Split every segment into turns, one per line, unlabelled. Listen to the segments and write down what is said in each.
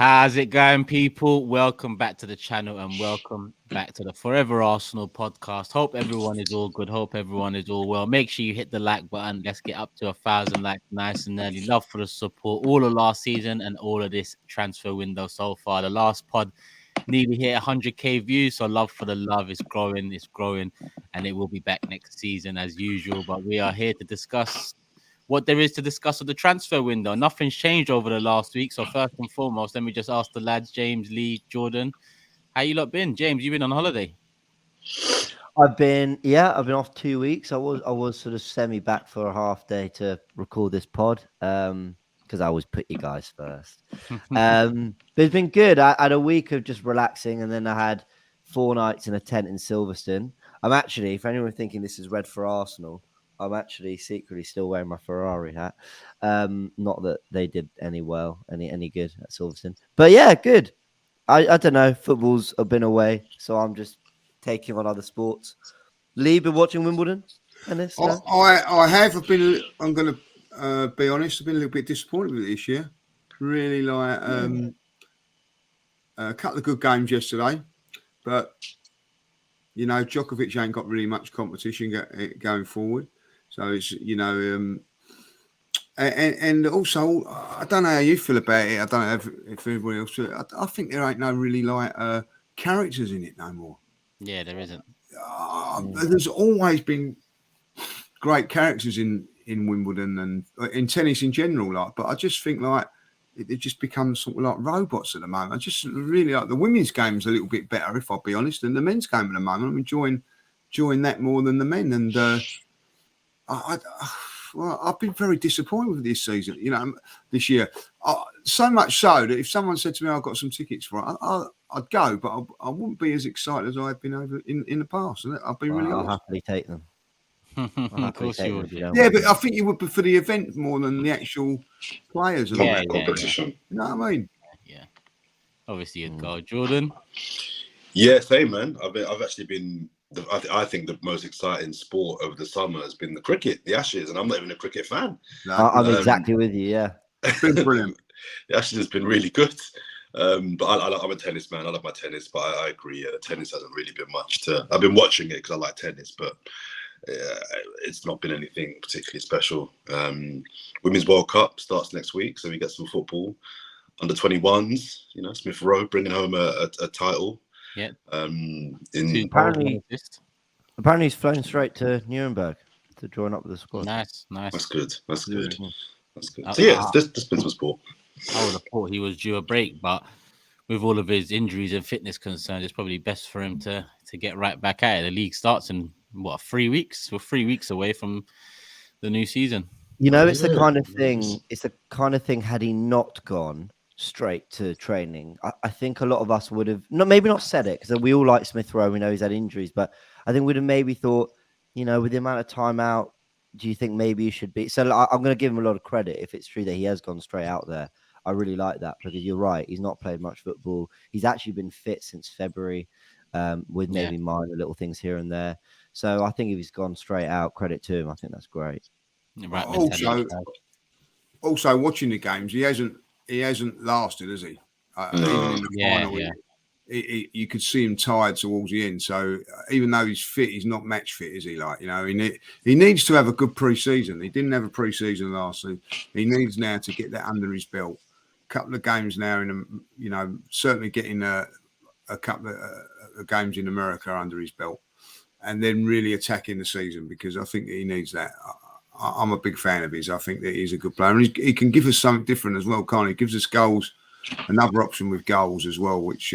How's it going, people? Welcome back to the channel and welcome back to the Forever Arsenal podcast. Hope everyone is all good. Hope everyone is all well. Make sure you hit the like button. Let's get up to 1,000 likes nice and early. Love for the support all of last season and all of this transfer window so far. The last pod nearly hit 100k views, so love for the love is growing, and it will be back next season as usual. But we are here to discuss what there is to discuss of the transfer window. Nothing's changed over the last week. So first and foremost, let me just ask the lads, James, Lee, Jordan, how you lot been? James, you been on holiday?
I've been off 2 weeks. I was sort of semi back for a half day to record this pod. Because I always put you guys first. But it's been good. I had a week of just relaxing, and then I had 4 nights in a tent in Silverstone. I'm actually, for anyone thinking this is red for Arsenal, I'm actually secretly still wearing my Ferrari hat. Not that they did any good at Silverstone. But yeah, good. I don't know. Football's been away, so I'm just taking on other sports. Lee, been watching Wimbledon? Tennis? No?
I have. I'm going to be honest. I've been a little bit disappointed with it this year. Really like a couple of good games yesterday, but you know, Djokovic ain't got really much competition going forward. So it's and also I don't know how you feel about it. I don't know if everybody else feels. I think there ain't no really like characters in it no more.
Yeah, there isn't.
There's always been great characters in Wimbledon and in tennis in general, like. But I just think like it just becomes sort of like robots at the moment. I just really like the women's game's a little bit better, if I'll be honest, than the men's game at the moment. I'm enjoying that more than the men, and I've been very disappointed with this season. You know, this year, so much so that if someone said to me, "I've got some tickets for it," I'd go, but I wouldn't be as excited as I've been over in the past. I'll be really honest.
I'll happily take them.
Of course you would.
Yeah, but I think you would be for the event more than the actual players and
Yeah,
competition.
yeah.
You know what I mean?
Yeah. Obviously, you'd go, Jordan.
Yeah, same, man. I've actually been. I think the most exciting sport over the summer has been the cricket, the Ashes, and I'm not even a cricket fan.
No, I'm exactly with you. Yeah,
it's been brilliant.
The Ashes has been really good. But I'm a tennis man. I love my tennis, but I agree. Tennis hasn't really been much to. I've been watching it because I like tennis, but it's not been anything particularly special. Women's World Cup starts next week, so we get some football. Under 21s, you know, Smith Rowe bringing home a title.
Yeah.
Apparently he's flown straight to Nuremberg to join up with the squad.
Nice.
That's good.
Mm-hmm.
That's good. So yeah, there's been some sport.
I would have thought he was due a break, but with all of his injuries and fitness concerns, it's probably best for him to get right back at it. The league starts in 3 weeks? We're 3 weeks away from the new season.
You know, it's the kind of thing. It's the kind of thing. Had he not gone straight to training, I think a lot of us would have maybe not said it, because we all like Smith Rowe. We know he's had injuries, but I think we'd have maybe thought, you know, with the amount of time out, do you think maybe he should be? So I'm going to give him a lot of credit if it's true that he has gone straight out there. I really like that, because you're right. He's not played much football. He's actually been fit since February, with maybe minor little things here and there. So I think if he's gone straight out, credit to him. I think that's great.
Right.
Also watching the games, he hasn't lasted, has he? Even in the final, you could see him tired towards the end. So even though he's fit, he's not match fit, is he? Like, you know, he needs to have a good pre-season. He didn't have a pre-season last season. He needs now to get that under his belt. A couple of games now you know, certainly getting a couple of games in America under his belt, and then really attacking the season, because I think he needs that. I'm a big fan of his. I think that he's a good player, and he can give us something different as well, can't he? He gives us goals, another option with goals as well, which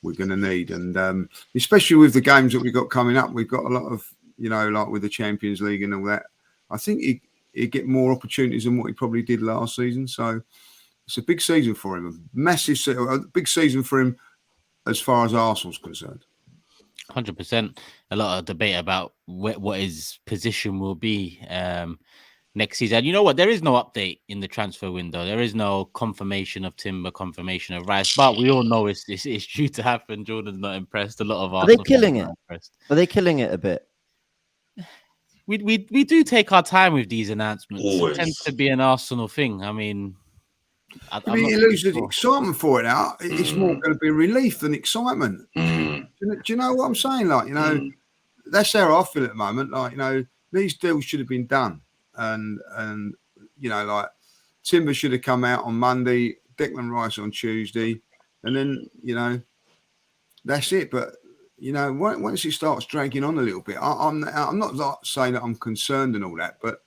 we're going to need. And especially with the games that we've got coming up, we've got a lot of, you know, like with the Champions League and all that. I think he'd get more opportunities than what he probably did last season. So it's a big season for him, a big season for him as far as Arsenal's concerned.
100%. A lot of debate about what his position will be next season. You know what? There is no update in the transfer window. There is no confirmation of Timber, confirmation of Rice, but we all know it's due to happen. Jordan's not impressed. A lot of Arsenal
Are they killing it? Are they killing it a bit?
We do take our time with these announcements.
Always.
It tends to be an Arsenal thing. I mean,
I mean, you lose the excitement for it now. It's more going to be relief than excitement. Do you know what I'm saying? Like, you know, that's how I feel at the moment. Like, you know, these deals should have been done, and you know, like Timber should have come out on Monday, Declan Rice on Tuesday, and then you know, that's it. But you know, once it starts dragging on a little bit, I'm not like saying that I'm concerned and all that, but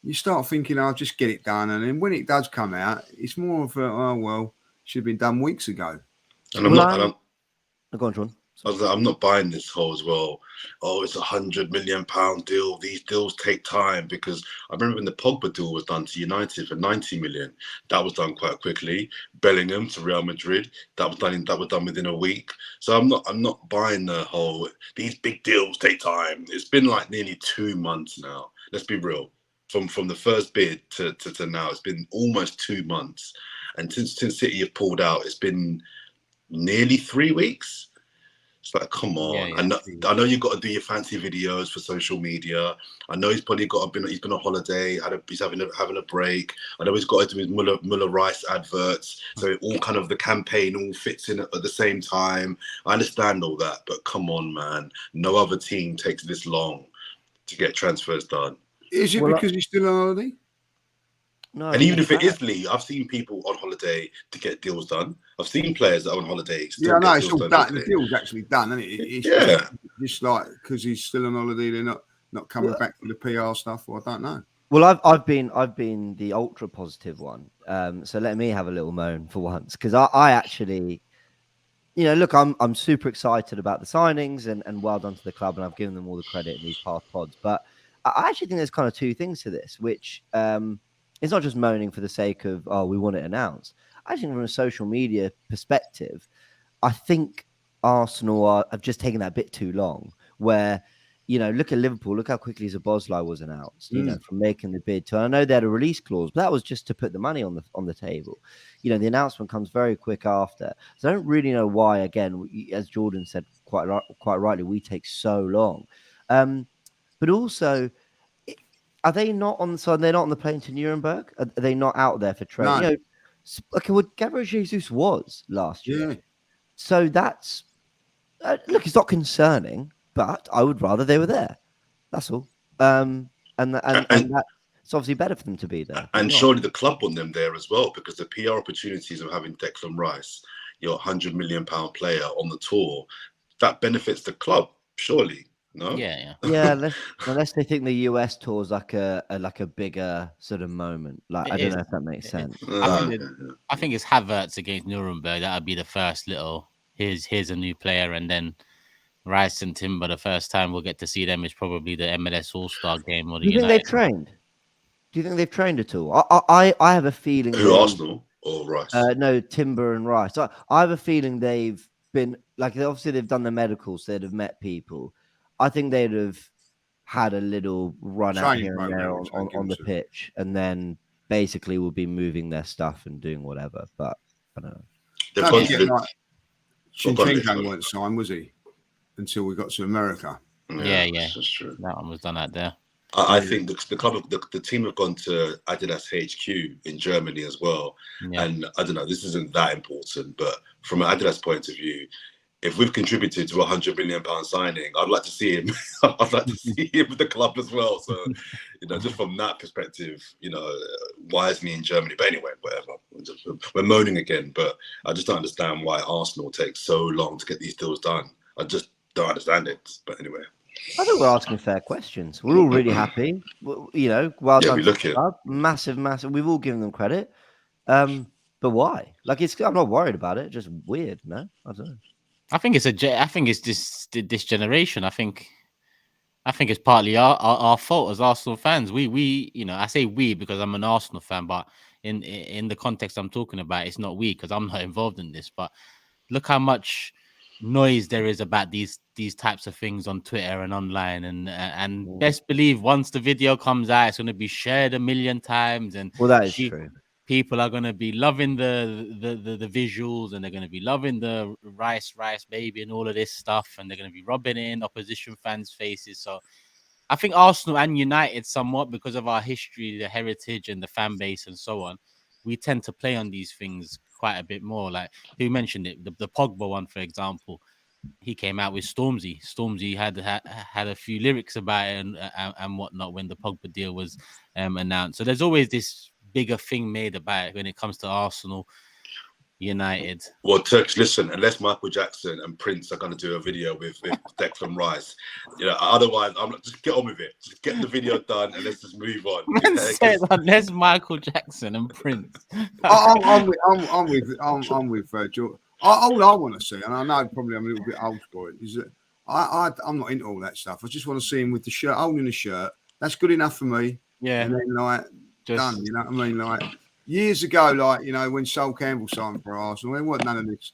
you start thinking, I'll just get it done. And then when it does come out, it's more of a, oh, well, should have been done weeks ago.
And I'm not,
go on, John.
I'm not buying this whole as well. Oh, it's £100 million deal. These deals take time, because I remember when the Pogba deal was done to United for 90 million. That was done quite quickly. Bellingham to Real Madrid. That was done within a week. So I'm not buying the whole. These big deals take time. It's been like nearly 2 months now. Let's be real. From the first bid to now, it's been almost 2 months. And since City have pulled out, it's been nearly 3 weeks. It's like, come on. I know you've got to do your fancy videos for social media. I know he's probably he's been on holiday, he's having a break. I know he's got to do his Muller Rice adverts. So it all kind of, the campaign all fits in at the same time. I understand all that, but come on, man. No other team takes this long to get transfers done.
Is it because he's still on holiday?
No.
And even if it is Lee, I've seen people on holiday to get deals done. I've seen players that are on holiday.
Yeah, no, it's all done. The deal's actually done, isn't it? It's just like because he's still on holiday, they're not coming back for the PR stuff. Or I don't know.
Well, I've been the ultra positive one. So let me have a little moan for once, because I actually, you know, look, I'm super excited about the signings and well done to the club, and I've given them all the credit in these past pods. But I actually think there's kind of two things to this, which it's not just moaning for the sake of, oh, we want it announced. I think from a social media perspective, I think Arsenal have just taken that bit too long, where, you know, look at Liverpool, look how quickly Szoboszlai was announced, you know, from making the bid to, I know they had a release clause, but that was just to put the money on the table. You know, the announcement comes very quick after. So I don't really know why, again, as Jordan said quite rightly, we take so long. But also, are they not on? So they're not on the plane to Nuremberg? Are they not out there for training?
No.
You know, okay, well, Gabriel Jesus was last year.
Yeah.
So that's look, it's not concerning, but I would rather they were there. That's all. And that's obviously better for them to be there.
And surely the club want them there as well, because the PR opportunities of having Declan Rice, your £100 million player on the tour, that benefits the club, surely. No?
Yeah. Unless they think the US tour is like a bigger sort of moment. Like, I don't know if that makes sense.
I think it's Havertz against Nuremberg. That would be the first little. Here's a new player, and then Rice and Timber. The first time we'll get to see them is probably the MLS All-Star game. Or
Do you think they've trained? Do you think they've trained at all? I have a feeling.
Who, Arsenal or Rice?
No, Timber and Rice. So I have a feeling they've been like, obviously they've done the medicals, so they'd have met people. I think they'd have had a little run out here and there on the pitch, and then basically will be moving their stuff and doing whatever. But I don't know.
Zinchenko weren't signed, was he? Until we got to America.
Yeah.
That's true.
That one was done out there.
I think the team have gone to Adidas HQ in Germany as well. Yeah. And I don't know, this isn't that important, but from an Adidas point of view, if we've contributed to a £100 million signing, I'd like to see him. I'd like to see him with the club as well. So, you know, just from that perspective, you know, why is me in Germany? But anyway, whatever. We're moaning again, but I just don't understand why Arsenal takes so long to get these deals done. I just don't understand it. But anyway,
I think we're asking fair questions. We're all really happy. You know, well done.
We look it.
Massive. We've all given them credit. But why? Like, I'm not worried about it. Just weird. No, I don't know.
I think it's this generation. I think it's partly our fault as Arsenal fans. We you know, I say we because I'm an Arsenal fan, but in the context I'm talking about, it's not we because I'm not involved in this. But look how much noise there is about these types of things on Twitter and online, and best believe once the video comes out, it's going to be shared 1 million times. And
well, that is true.
People are going to be loving the visuals, and they're going to be loving the Rice baby and all of this stuff, and they're going to be rubbing it in opposition fans' faces. So I think Arsenal and United, somewhat because of our history, the heritage, and the fan base, and so on, we tend to play on these things quite a bit more. Like, who mentioned it? The Pogba one, for example. He came out with Stormzy. Stormzy had a few lyrics about it and whatnot when the Pogba deal was announced. So there's always this bigger thing made about it when it comes to Arsenal, United.
Well, Turks, listen, unless Michael Jackson and Prince are going to do a video with Declan Rice, otherwise, I'm like, just get on with it. Just get the video done and let's just move on.
Man said unless Michael Jackson and Prince.
I'm with George. All I want to see, and I know probably I'm a little bit old school, is that I'm not into all that stuff. I just want to see him with the shirt, holding the shirt. That's good enough for me.
Yeah.
And then done. You know what I mean? Like years ago, when Sol Campbell signed for Arsenal, there wasn't none of this.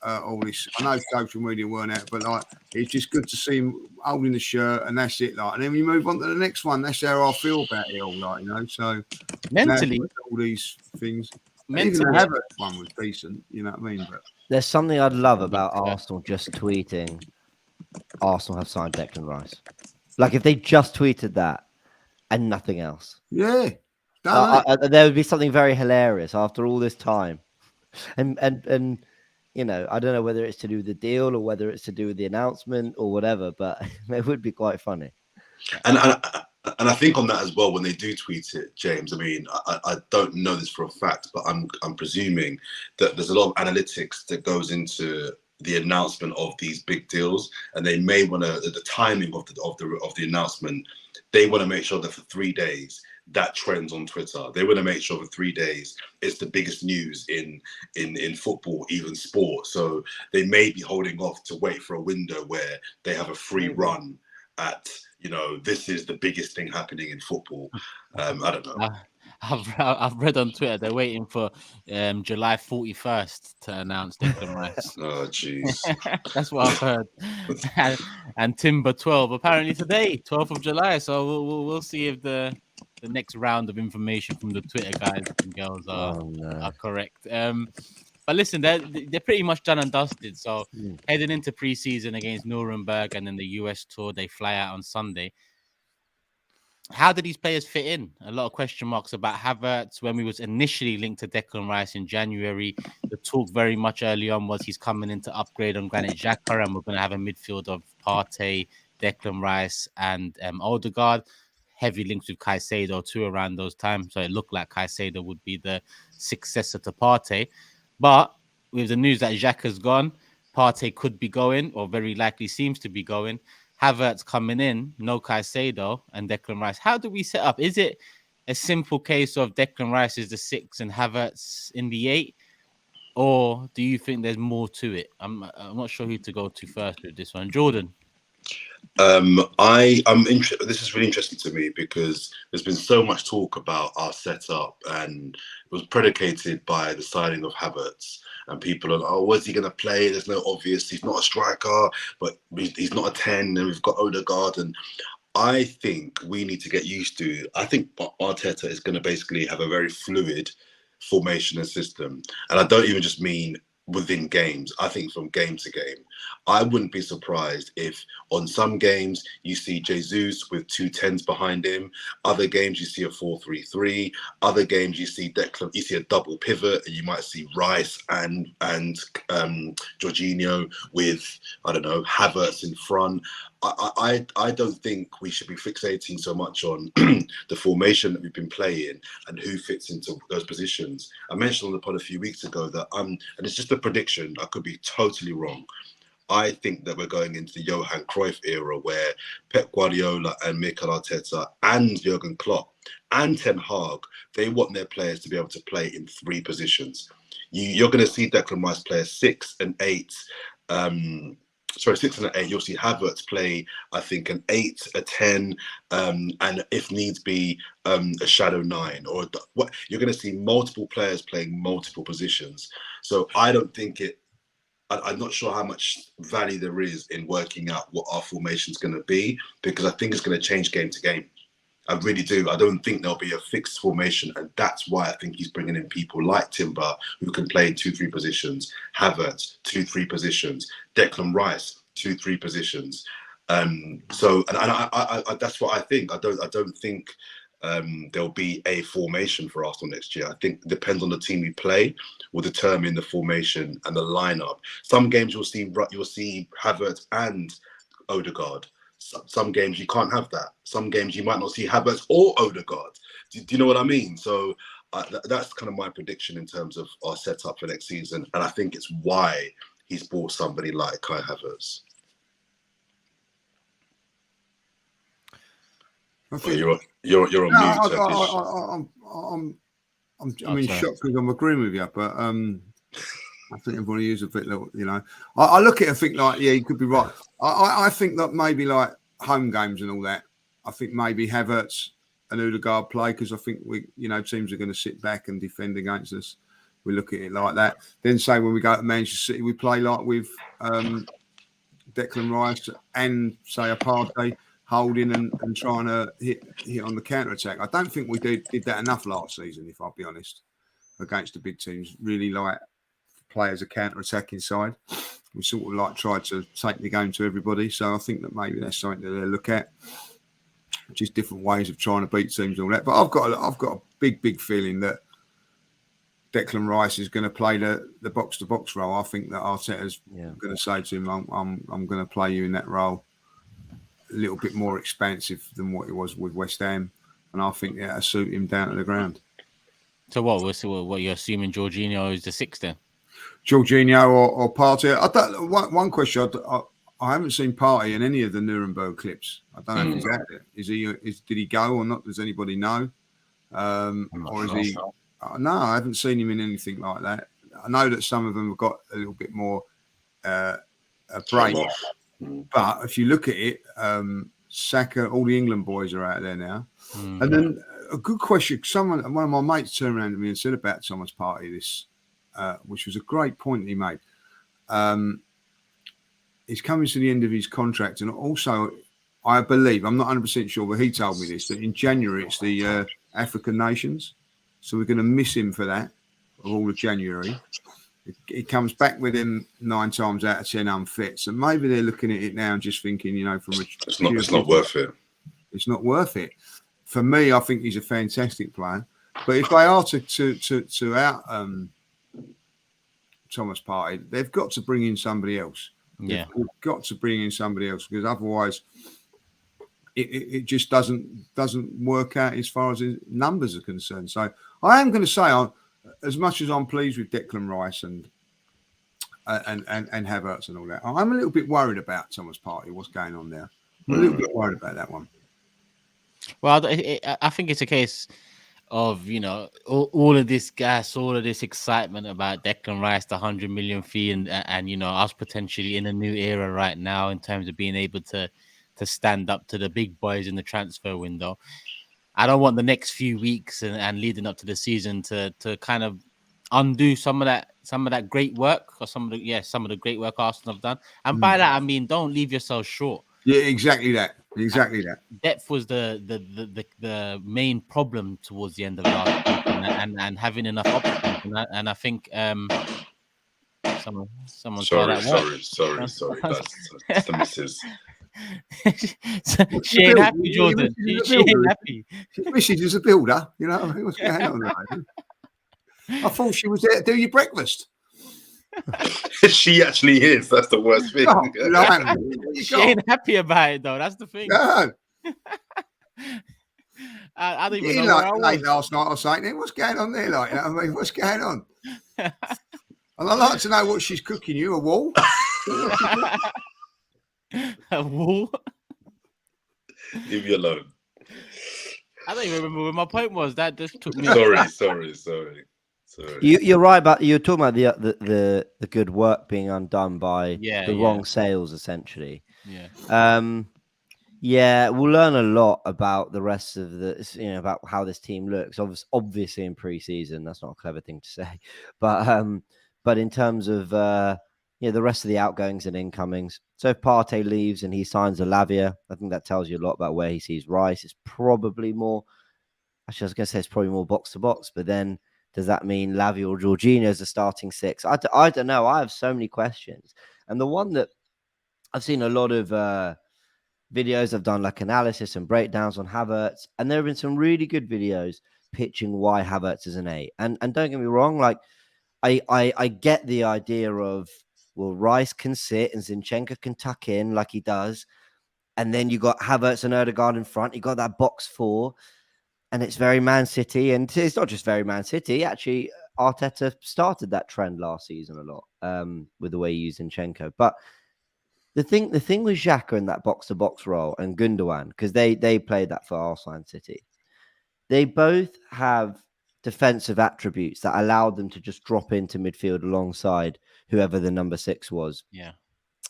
All this. I know social media weren't out, but it's just good to see him holding the shirt, and that's it. And then we move on to the next one. That's how I feel about it all. So
mentally,
all these things.
Mentally,
even the Havertz one was decent. You know what I mean? But
there's something I'd love about Arsenal just tweeting Arsenal have signed Declan Rice. Like if they just tweeted that and nothing else.
Yeah.
There would be something very hilarious after all this time. And I don't know whether it's to do with the deal or whether it's to do with the announcement or whatever, but it would be quite funny.
And I think on that as well, when they do tweet it, James, I mean, I don't know this for a fact, but I'm presuming that there's a lot of analytics that goes into the announcement of these big deals, and they may want to the timing of the announcement. They want to make sure that for 3 days that trends on Twitter. They want to make sure for 3 days it's the biggest news in football, even sport. So they may be holding off to wait for a window where they have a free run at, this is the biggest thing happening in football. I don't know.
I've read on Twitter they're waiting for July 41st to announce Declan Rice.
Oh, jeez.
That's what I've heard. and Timber 12 apparently today, 12th of July. So we'll see if the next round of information from the Twitter guys and girls are correct. But listen, they're pretty much done and dusted. So heading into preseason against Nuremberg and then the US tour, they fly out on Sunday. How do these players fit in? A lot of question marks about Havertz. When we was initially linked to Declan Rice in January, the talk very much early on was he's coming in to upgrade on Granit Xhaka, and we're going to have a midfield of Partey, Declan Rice, and Odegaard. Heavy links with Caicedo too around those times, so it looked like Caicedo would be the successor to Partey. But with the news that Xhaka's gone, Partey could be going, or very likely seems to be going. Havertz coming in, no Caicedo, and Declan Rice. How do we set up? Is it a simple case of Declan Rice is the 6 and Havertz in the 8? Or do you think there's more to it? I'm not sure who to go to first with this one. Jordan?
I'm interested. This is really interesting to me because there's been so much talk about our setup, and it was predicated by the signing of Havertz. And people are, oh, where's he going to play? There's no obvious. He's not a striker, but he's not a 10. And we've got Odegaard. And I think we need to get used to. I think Arteta is going to basically have a very fluid formation and system. And I don't even just mean within games. I think from game to game. I wouldn't be surprised if on some games you see Jesus with 2 10s behind him. Other games you see a 4-3-3. Other games you see Declan. You see a double pivot, and you might see Rice and Jorginho with, I don't know, Havertz in front. I don't think we should be fixating so much on the formation that we've been playing and who fits into those positions. I mentioned on the pod a few weeks ago that and it's just a prediction. I could be totally wrong. I think that we're going into the Johan Cruyff era where Pep Guardiola and Mikel Arteta and Jurgen Klopp and Ten Hag, they want their players to be able to play in 3 positions. You're going to see Declan Rice play a 6 and 8. 6 and 8. You'll see Havertz play, I think, an 8, a 10, and if needs be, a shadow 9. Or what you're going to see multiple players playing multiple positions. So I don't think I'm not sure how much value there is in working out what our formation is going to be, because I think it's going to change game to game. I really do. I don't think there'll be a fixed formation, and that's why I think he's bringing in people like Timber, who can play in 2-3 positions, Havertz 2-3 positions, Declan Rice 2-3 positions. So that's what I think. I don't think there'll be a formation for Arsenal next year. I think it depends on the team we play, will determine the formation and the lineup. Some games you'll see Havertz and Odegaard. Some games you can't have that. Some games you might not see Havertz or Odegaard. Do you know what I mean? So that's kind of my prediction in terms of our setup for next season, and I think it's why he's bought somebody like Kai Havertz. You're on mute, Turkish.
I'm in shock because I'm agreeing with you, but I think everybody is a bit, you know. I look at it and think like, yeah, you could be right. I think that maybe like home games and all that. I think maybe Havertz and Odegaard play because I think teams are going to sit back and defend against us. We look at it like that. Then say when we go to Manchester City, we play like with Declan Rice and say a Partey holding and trying to hit on the counter attack. I don't think we did that enough last season, if I'll be honest, against the big teams. Really like play as a counter attacking side. We sort of like tried to take the game to everybody. So I think that maybe that's something that they look at. Just different ways of trying to beat teams and all that. But I've got a big feeling that Declan Rice is going to play the box to box role. I think that Arteta's going to say to him, I'm going to play you in that role. A little bit more expansive than what it was with West Ham, and I think that'll suit him down to the ground.
So what you're assuming Jorginho is the sixth then?
Jorginho or Partey. One question. I haven't seen Partey in any of the Nuremberg clips. I don't know if he's out there. Did he go or not? Does anybody know? Or is he? No, I haven't seen him in anything like that. I know that some of them have got a little bit more a break. But if you look at it, Saka, all the England boys are out there now. And then a good question. One of my mates turned around to me and said about Thomas Partey this, which was a great point he made. He's coming to the end of his contract, and also, I believe, I'm not 100% sure, but he told me this, that in January it's the African nations, so we're going to miss him for that, of all of January. He comes back with him 9 times out of 10 unfit, so maybe they're looking at it now and just thinking,
it's not worth it.
It's not worth it. For me, I think he's a fantastic player, but if they are to out Thomas Partey, they've got to bring in somebody else.
Yeah,
we've got to bring in somebody else because otherwise, it just doesn't work out as far as his numbers are concerned. So I am going to say, as much as I'm pleased with Declan Rice and Havertz and all that, I'm a little bit worried about Thomas Partey. What's going on there? I'm a little bit worried about that one.
Well, I think it's a case of all of this gas, all of this excitement about Declan Rice, the 100 million fee, and us potentially in a new era right now in terms of being able to stand up to the big boys in the transfer window. I don't want the next few weeks and leading up to the season to kind of undo some of that great work or some of the great work Arsenal have done. And by that I mean don't leave yourself short.
Yeah, exactly that. Exactly that.
Depth was the main problem towards the end of last season, and having enough options. And I think someone
sorry. That's the missus.
She ain't happy, Jordan. She ain't happy.
She's just a builder. What's going on there? I thought she was there to do your breakfast.
She actually is. That's the worst thing.
She ain't happy about it, though. That's the thing.
No.
I don't even know where I was.
Late last night or something. What's going on there? What's going on? And I'd like to know what she's cooking you. A wall?
A wall?
Leave me alone.
I don't even remember where my point was. That just took me.
Sorry.
You're right about you're talking about the good work being undone by the wrong sales, essentially. We'll learn a lot about the rest of about how this team looks. Obviously in pre-season, that's not a clever thing to say, but in terms of the rest of the outgoings and incomings. So if Partey leaves and he signs a Lavia, I think that tells you a lot about where he sees Rice. It's probably more. Actually, I was going to say it's probably more box to box, but then. Does that mean Lavia or Jorginho is a starting 6? I don't know. I have so many questions. And the one that I've seen a lot of videos. I've done like analysis and breakdowns on Havertz, and there have been some really good videos pitching why Havertz is an 8. And don't get me wrong, like I get the idea of, well, Rice can sit and Zinchenko can tuck in like he does, and then you got Havertz and Ødegaard in front. You got that box 4, and it's very Man City, and it's not just very Man City. Actually, Arteta started that trend last season a lot with the way he used Zinchenko. But the thing with Xhaka in that box to box role and Gundogan, because they played that for Arsenal and City, they both have defensive attributes that allowed them to just drop into midfield alongside whoever the number 6 was.
Yeah.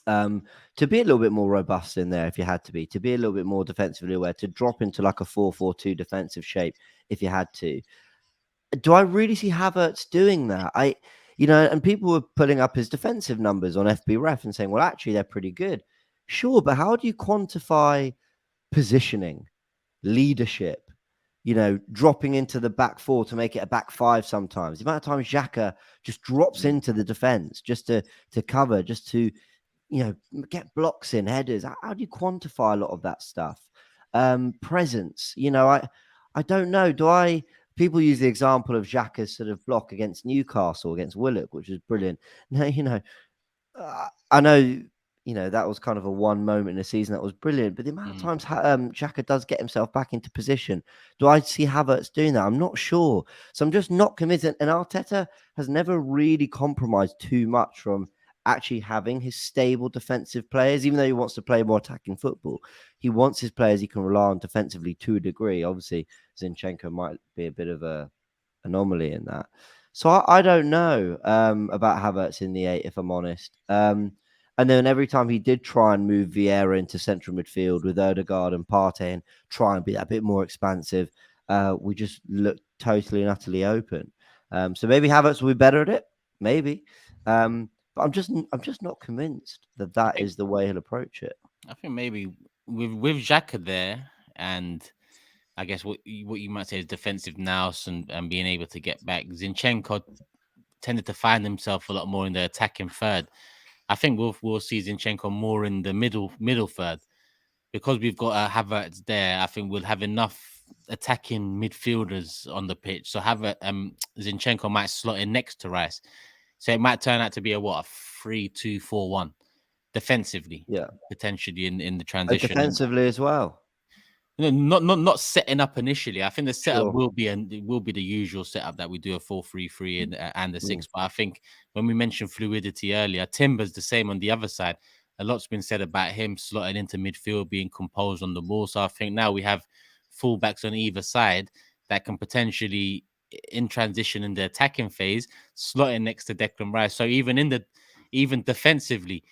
To be a little bit more robust in there if you had to be a little bit more defensively aware, to drop into like a 4-4-2 defensive shape if you had to. Do I really see Havertz doing that? And people were putting up his defensive numbers on FB Ref and saying, well, actually, they're pretty good. Sure, but how do you quantify positioning, leadership, dropping into the back 4 to make it a back 5 sometimes? The amount of times Xhaka just drops into the defense just to cover, just to, get blocks in, headers. How do you quantify a lot of that stuff? Presence, I don't know. People use the example of Xhaka's sort of block against Newcastle, against Willock, which was brilliant. Now, I know, that was kind of a one moment in the season that was brilliant, but the amount of times Xhaka does get himself back into position, do I see Havertz doing that? I'm not sure. So I'm just not convinced. And Arteta has never really compromised too much from actually having his stable defensive players, even though he wants to play more attacking football. He wants his players he can rely on defensively to a degree. Obviously, Zinchenko might be a bit of a anomaly in that. So I don't know about Havertz in the 8, if I'm honest. And then every time he did try and move Vieira into central midfield with Ødegaard and Partey and try and be that bit more expansive, we just looked totally and utterly open. So maybe Havertz will be better at it. Maybe. But I'm just not convinced that is the way he'll approach it.
I think maybe with Xhaka there, and I guess what you might say is defensive nous and being able to get back, Zinchenko tended to find himself a lot more in the attacking third. I think we'll see Zinchenko more in the middle third, because we've got Havertz there. I think we'll have enough attacking midfielders on the pitch. So Zinchenko might slot in next to Rice. So it might turn out to be a 3-2-4-1 defensively.
Yeah,
potentially in the transition.
Defensively as well.
Not setting up initially. I think the setup
Sure.
will be the usual setup that we do, a 4-3-3 and a 6. But I think when we mentioned fluidity earlier, Timber's the same on the other side. A lot's been said about him slotting into midfield, being composed on the ball. So I think now we have fullbacks on either side that can potentially, in transition in the attacking phase, slotting next to Declan Rice. So even defensively,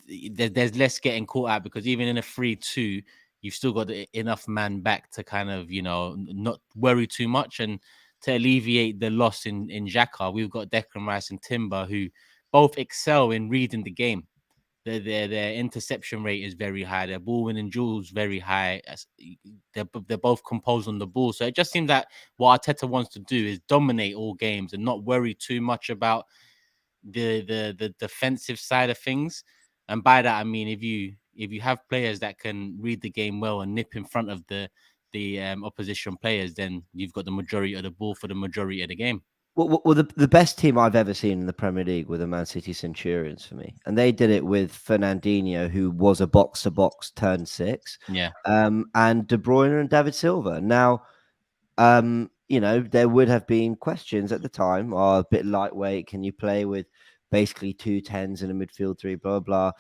there's less getting caught out, because even in a 3-2, you've still got enough man back to kind of, not worry too much, and to alleviate the loss in Xhaka, we've got Declan Rice and Timber, who both excel in reading the game. Their interception rate is very high. Their ball winning duels very high. They're both composed on the ball. So it just seems that what Arteta wants to do is dominate all games and not worry too much about the defensive side of things. And by that I mean, if you have players that can read the game well and nip in front of the opposition players, then you've got the majority of the ball for the majority of the game.
Well, the best team I've ever seen in the Premier League were the Man City Centurions for me, and they did it with Fernandinho, who was a box-to-box turn 6, and De Bruyne and David Silva. Now, there would have been questions at the time, a bit lightweight. Can you play with basically 2 10s in a midfield 3, blah, blah.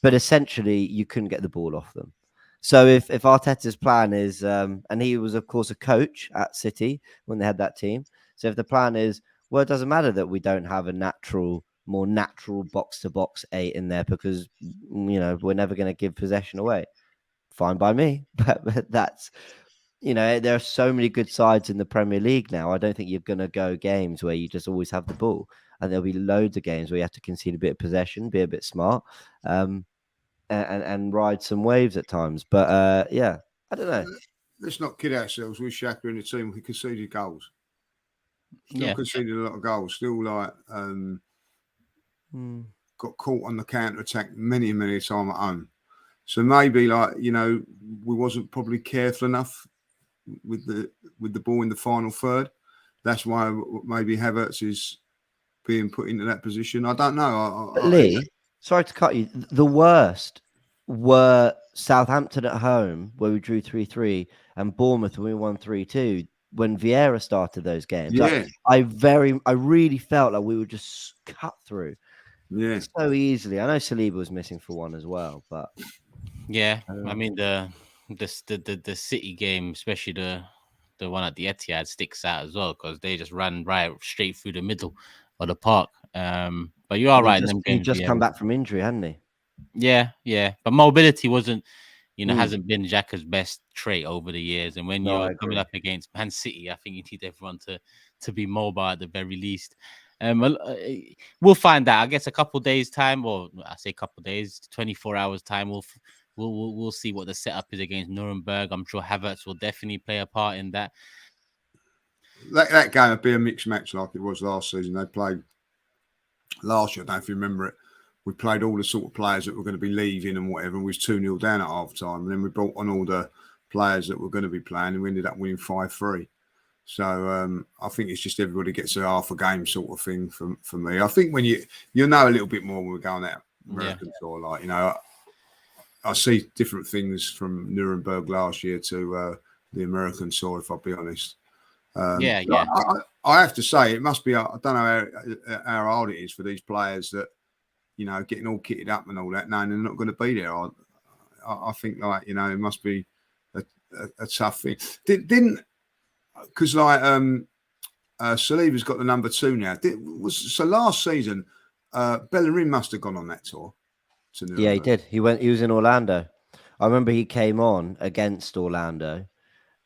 But essentially, you couldn't get the ball off them. So if Arteta's plan is, and he was, of course, a coach at City when they had that team. So if the plan is, well, it doesn't matter that we don't have a more natural box-to-box 8 in there, because, we're never going to give possession away. Fine by me. But that's, there are so many good sides in the Premier League now. I don't think you're going to go games where you just always have the ball. And there'll be loads of games where you have to concede a bit of possession, be a bit smart, and ride some waves at times. But, I don't know.
Let's not kid ourselves. With Xhaka in the team, we conceded goals. Still conceded a lot of goals. Still, got caught on the counter attack many, many times at home. So maybe we wasn't probably careful enough with the ball in the final third. That's why maybe Havertz is being put into that position. I don't know.
Lee, sorry to cut you. The worst were Southampton at home, where we drew 3-3, and Bournemouth when we won 3-2. When Vieira started those games,
yeah,
I really felt like we were just cut through, so easily. I know Saliba was missing for one as well, but
yeah, I mean the City game, especially the one at the Etihad, sticks out as well because they just ran right straight through the middle of the park. But you are right.
He just come back from injury, hadn't he?
Yeah. But mobility wasn't, hasn't been Xhaka's best trait over the years. And when you're coming up against Man City, I think you need everyone to be mobile at the very least. We'll find out. I guess a couple days time, or I say a couple days, 24 hours time. We'll see what the setup is against Nuremberg. I'm sure Havertz will definitely play a part in that.
That game would be a mixed match like it was last season. They played last year. I don't know if you remember it. We played all the sort of players that were going to be leaving and whatever. And we was 2-0 down at half time. And then we brought on all the players that were going to be playing and we ended up winning 5-3. So I think it's just everybody gets a half a game sort of thing for me. I think when you know a little bit more when we're going out American tour, I see different things from Nuremberg last year to the American tour, if I'll be honest.
I
have to say it must be. I don't know how hard it is for these players that getting all kitted up and all that. No, they're not going to be there. I think it must be a tough thing. Didn't because Saliba's got the number 2 now. So last season, Bellerin must have gone on that tour.
Yeah, he did. He was in Orlando. I remember he came on against Orlando.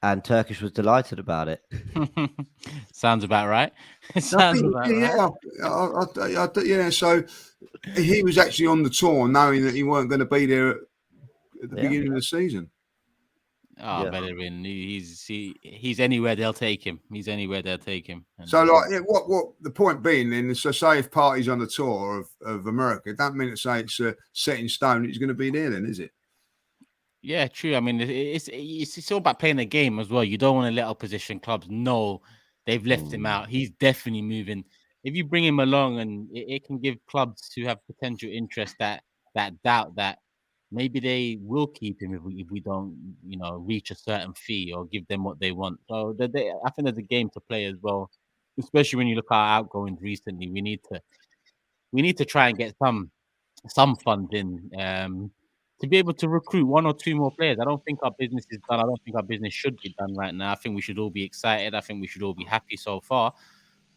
And Turkish was delighted about it.
Sounds about right. Sounds about
right. So he was actually on the tour, knowing that he weren't going to be there at the beginning of the season.
Oh, Bellerin, he's anywhere they'll take him. He's anywhere they'll take him.
So, what the point being then is, so say if Partey's on the tour of America, it don't mean to say it's set in stone that he's going to be there. Then is it?
Yeah, true. I mean, it's all about playing the game as well. You don't want to let opposition clubs know they've left him out. He's definitely moving. If you bring him along, and it can give clubs who have potential interest that doubt that maybe they will keep him if we don't, reach a certain fee or give them what they want. So I think there's a game to play as well, especially when you look at our outgoings recently. We need to try and get some funds in. To be able to recruit 1 or 2 more players. I don't think our business is done. I don't think our business should be done right now. I think we should all be excited. I think we should all be happy so far.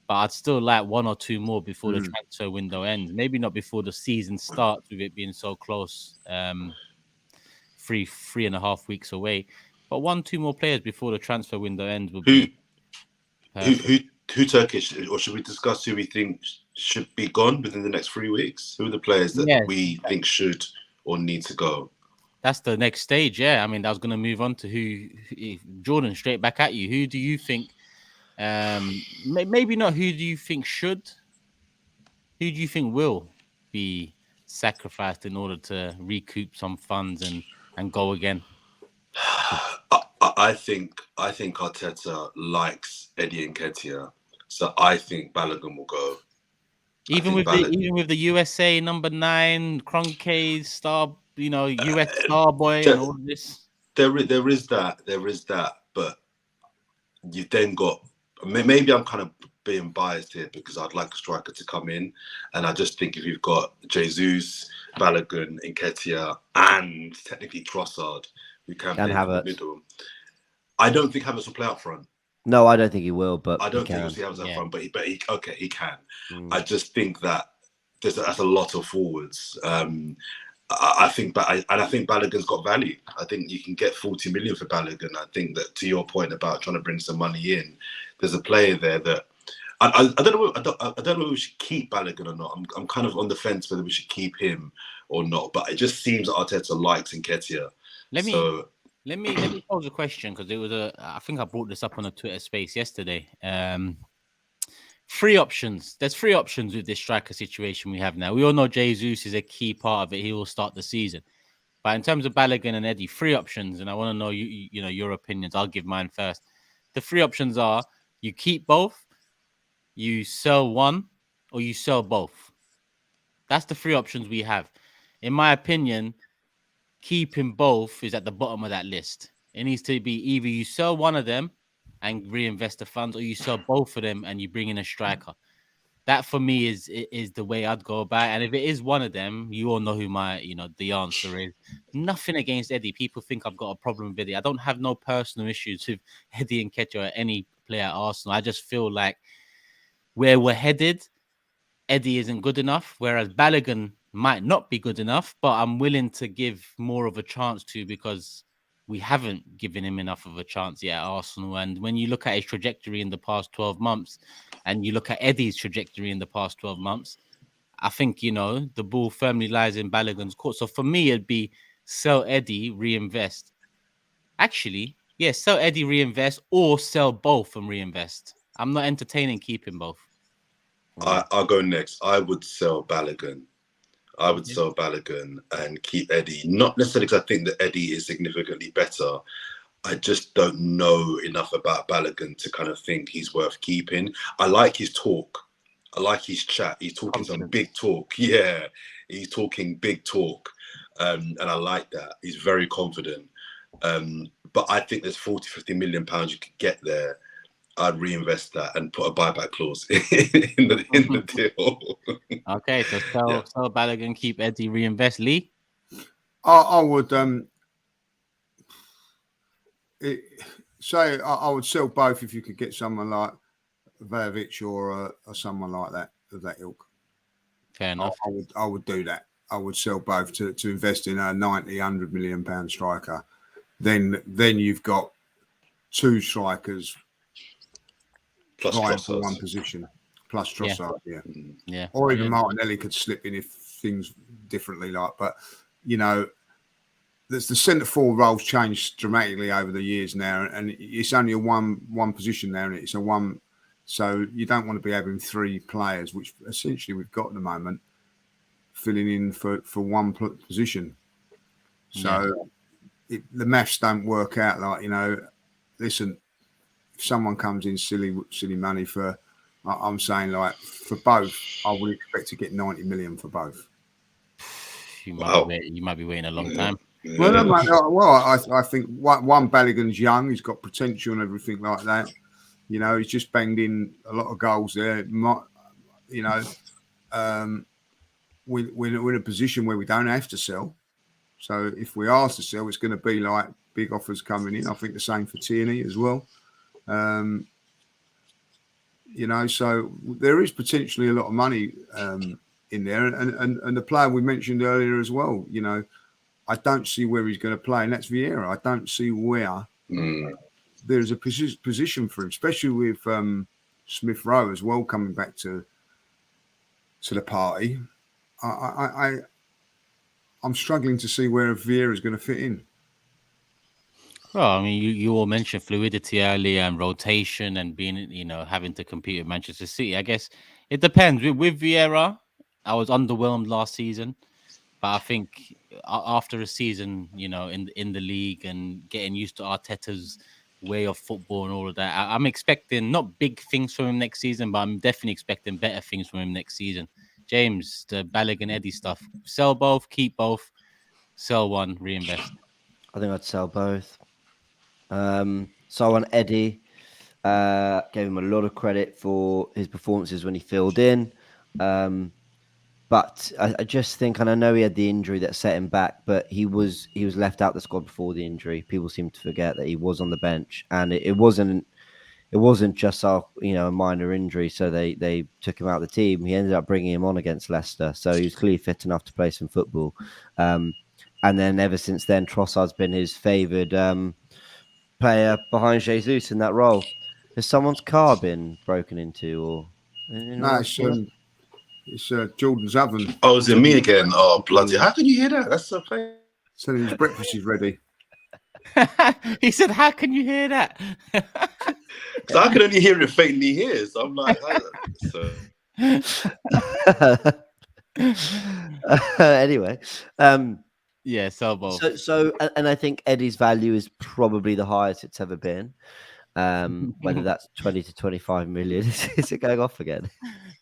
But I'd still like 1 or 2 more before the transfer window ends. Maybe not before the season starts with it being so close, 3.5 weeks away. But 1-2 more players before the transfer window ends would be perfect.
Who Turkish, or should we discuss who we think should be gone within the next 3 weeks? Who are the players that we think should or need to go?
That's the next stage. Yeah, I mean, I was going to move on to who. Jordan, straight back at you. Who do you think? Maybe not. Who do you think should? Who do you think will be sacrificed in order to recoup some funds and go again?
I think Arteta likes Eddie Nketiah, so I think Balogun will go.
Even with the USA number 9, Kroenke star, US star boy and all this.
There is that, but you've then got, maybe I'm kind of being biased here because I'd like a striker to come in, and I just think if you've got Jesus, Balogun, Nketiah, and technically Trossard, we can play in the middle. I don't think Havertz will play up front.
No, I don't think he will, but
I don't think we'll see Havertz up front, but he can. I just think that that's a lot of forwards. I think Balogun's got value. I think you can get 40 million for Balogun. I think that, to your point about trying to bring some money in, there's a player there that I don't know if we should keep Balogun or not. I'm kind of on the fence whether we should keep him or not. But it just seems that Arteta likes Nketiah.
Let me pose a question, because it was I think I brought this up on a Twitter space yesterday. 3 options. There's 3 options with this striker situation we have now. We all know Jesus is a key part of it. He will start the season. But in terms of Balogun and Eddie, 3 options, and I want to know you know your opinions. I'll give mine first. The 3 options are: you keep both, you sell one, or you sell both. That's the 3 options we have. In my opinion, keeping both is at the bottom of that list. It needs to be either you sell one of them and reinvest the funds, or you sell both of them and you bring in a striker. That for me is the way I'd go about it. And if it is one of them, you all know who the answer is. Nothing against Eddie. People think I've got a problem with Eddie. I don't have no personal issues with Eddie and Nketiah or any player at Arsenal. I just feel like where we're headed, Eddie isn't good enough, whereas Balogun might not be good enough, but I'm willing to give more of a chance to, because we haven't given him enough of a chance yet at Arsenal. And when you look at his trajectory in the past 12 months and you look at Eddie's trajectory in the past 12 months, I think, the ball firmly lies in Balogun's court. So for me, it'd be sell Eddie, reinvest. Actually, sell Eddie, reinvest, or sell both and reinvest. I'm not entertaining keeping both.
I'll go next. I would sell Balogun. I would sell Balogun and keep Eddie. Not necessarily because I think that Eddie is significantly better. I just don't know enough about Balogun to kind of think he's worth keeping. I like his talk. I like his chat. He's talking some big talk. Yeah, he's talking big talk. And I like that. He's very confident. But I think there's 40, 50 million pounds you could get there. I'd reinvest that and put a buyback clause in the deal.
Okay, so sell Balogun, keep Eddie, reinvest. Lee?
I would say I would sell both if you could get someone like Havertz or someone like that of that ilk.
Fair enough.
I would do that. I would sell both to invest in a 90, 100 million pound striker. Then you've got 2 strikers
plus
vying for one position, plus Trossard,
yeah.
Or even Martinelli could slip in if things differently but there's the centre forward roles changed dramatically over the years now, and it's only a one position now, and it's a one. So you don't want to be having 3 players, which essentially we've got at the moment, filling in for one position. So the maths don't work out. Listen, if someone comes in silly money for, I'm saying for both, I would expect to get 90 million for both.
You might be waiting a long time.
Well, no, mate, I think one Balogun's young, he's got potential and everything like that. He's just banged in a lot of goals there. We're in a position where we don't have to sell. So if we are to sell, it's going to be like big offers coming in. I think the same for Tierney as well. So there is potentially a lot of money in there, and the player we mentioned earlier as well. I don't see where he's going to play, and that's Vieira. I don't see where there's a position for him, especially with Smith Rowe as well coming back to the party. I'm struggling to see where Vieira is going to fit in.
Well, I mean, you all mentioned fluidity earlier and rotation and being, having to compete with Manchester City. I guess it depends. With Vieira, I was underwhelmed last season, but I think after a season, in the league and getting used to Arteta's way of football and all of that, I'm expecting not big things from him next season, but I'm definitely expecting better things from him next season. James, the Balogun Eddie stuff, sell both, keep both, sell one, reinvest.
I think I'd sell both. So on Eddie, gave him a lot of credit for his performances when he filled in. But I just think, and I know he had the injury that set him back, but he was left out the squad before the injury. People seem to forget that he was on the bench, and it wasn't just a minor injury. So they took him out of the team. He ended up bringing him on against Leicester, so he was clearly fit enough to play some football. And then ever since then, Trossard's been his favoured player behind Jesus in that role. Has someone's car been broken into, or
no? It's Jordan's oven.
Oh, is it me again? Oh, bloody! How can you hear that? That's so funny.
So his breakfast is ready.
He said, "How can you hear that?"
So I can only hear it faintly here. So I'm like,
anyway,
Yeah, sell both.
And I think Eddie's value is probably the highest it's ever been. Whether that's 20 to 25 million, is it going off again?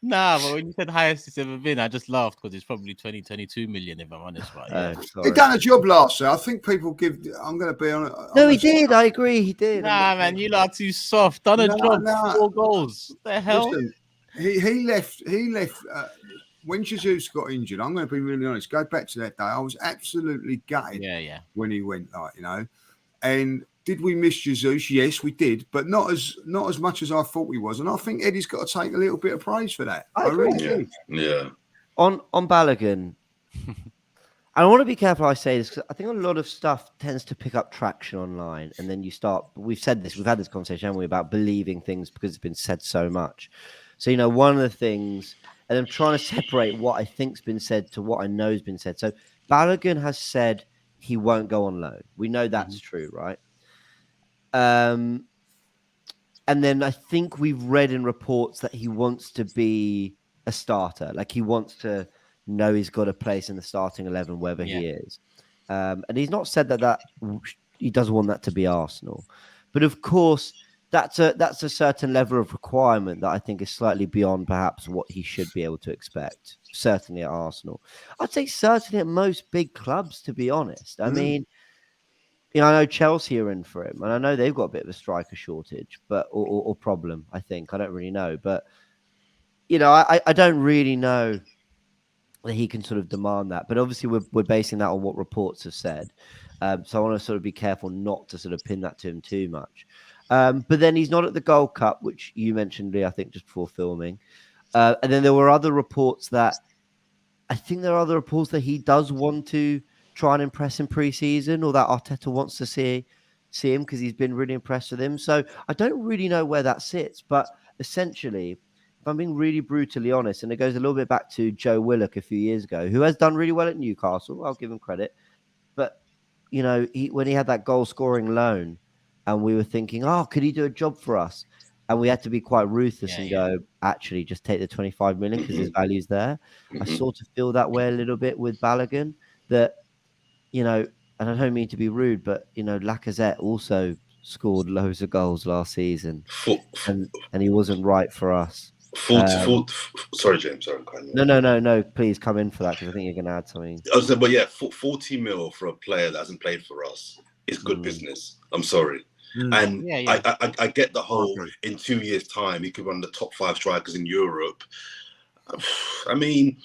Nah, but when you said highest it's ever been, I just laughed because it's probably 22 million if I'm honest. But yeah,
he done a job last year. I think people give. I'm going to be on it.
No, he did. I agree. He did.
Nah, man, you lot are too soft. Done a job, 4 goals. What the hell?
Listen, he left. When Jesus got injured, I'm going to be really honest. Go back to that day. I was absolutely gutted.
Yeah.
When he went, and did we miss Jesus? Yes, we did, but not as much as I thought we was. And I think Eddie's got to take a little bit of praise for that. I really do.
Yeah.
On Balogun, I want to be careful I say this because I think a lot of stuff tends to pick up traction online, and then you start. We've had this conversation, haven't we, about believing things because it's been said so much. So one of the things, and I'm trying to separate what I think's been said to what I know has been said. So Balogun has said he won't go on loan. We know that's true, right? And then I think we've read in reports that he wants to be a starter. Like he wants to know he's got a place in the starting 11 wherever he is. And he's not said that he doesn't want that to be Arsenal. But of course, that's a certain level of requirement that I think is slightly beyond perhaps what he should be able to expect. Certainly at Arsenal. I'd say certainly at most big clubs, to be honest. I mean, I know Chelsea are in for him, and I know they've got a bit of a striker shortage, but or problem. I think I don't really know, but I don't really know that he can sort of demand that. But obviously, we're basing that on what reports have said. So I want to sort of be careful not to sort of pin that to him too much. But then he's not at the Gold Cup, which you mentioned, Lee, I think, just before filming. And then there were other reports that he does want to try and impress in pre-season, or that Arteta wants to see him because he's been really impressed with him. So I don't really know where that sits, but essentially, if I'm being really brutally honest, and it goes a little bit back to Joe Willock a few years ago, who has done really well at Newcastle, I'll give him credit, but when he had that goal-scoring loan, and we were thinking, could he do a job for us? And we had to be quite ruthless and go, actually, just take the 25 million because his value's there. I sort of feel that way a little bit with Balogun, that and I don't mean to be rude, but Lacazette also scored loads of goals last season, and he wasn't right for us.
Sorry, James. Sorry,
no. Please come in for that because I think you're going to add something.
I was saying, but yeah, 40 mil for a player that hasn't played for us is good business. I'm sorry. And I get the whole in 2 years' time he could run the top 5 strikers in Europe. I mean,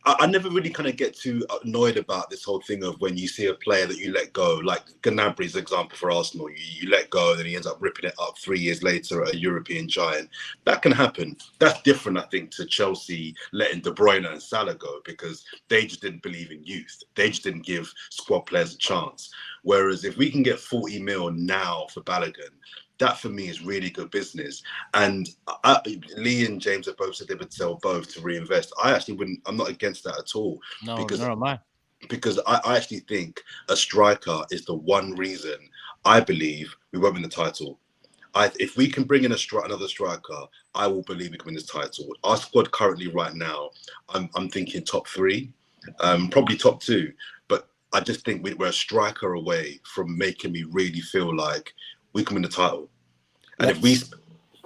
I never really kind of get too annoyed about this whole thing of when you see a player that you let go, like Gnabry's example for Arsenal. You let go, and then he ends up ripping it up 3 years later at a European giant. That can happen. That's different, I think, to Chelsea letting De Bruyne and Salah go because they just didn't believe in youth. They just didn't give squad players a chance. Whereas if we can get 40 mil now for Balogun, that for me is really good business. And Lee and James have both said they would sell both to reinvest. I actually wouldn't. I'm not against that at all.
No, nor am I.
Because I actually think a striker is the one reason I believe we won't win the title. If we can bring in another striker, I will believe we can win this title. Our squad currently right now, I'm thinking top 3, probably top 2. But I just think we're a striker away from making me really feel like we can win the title. And if we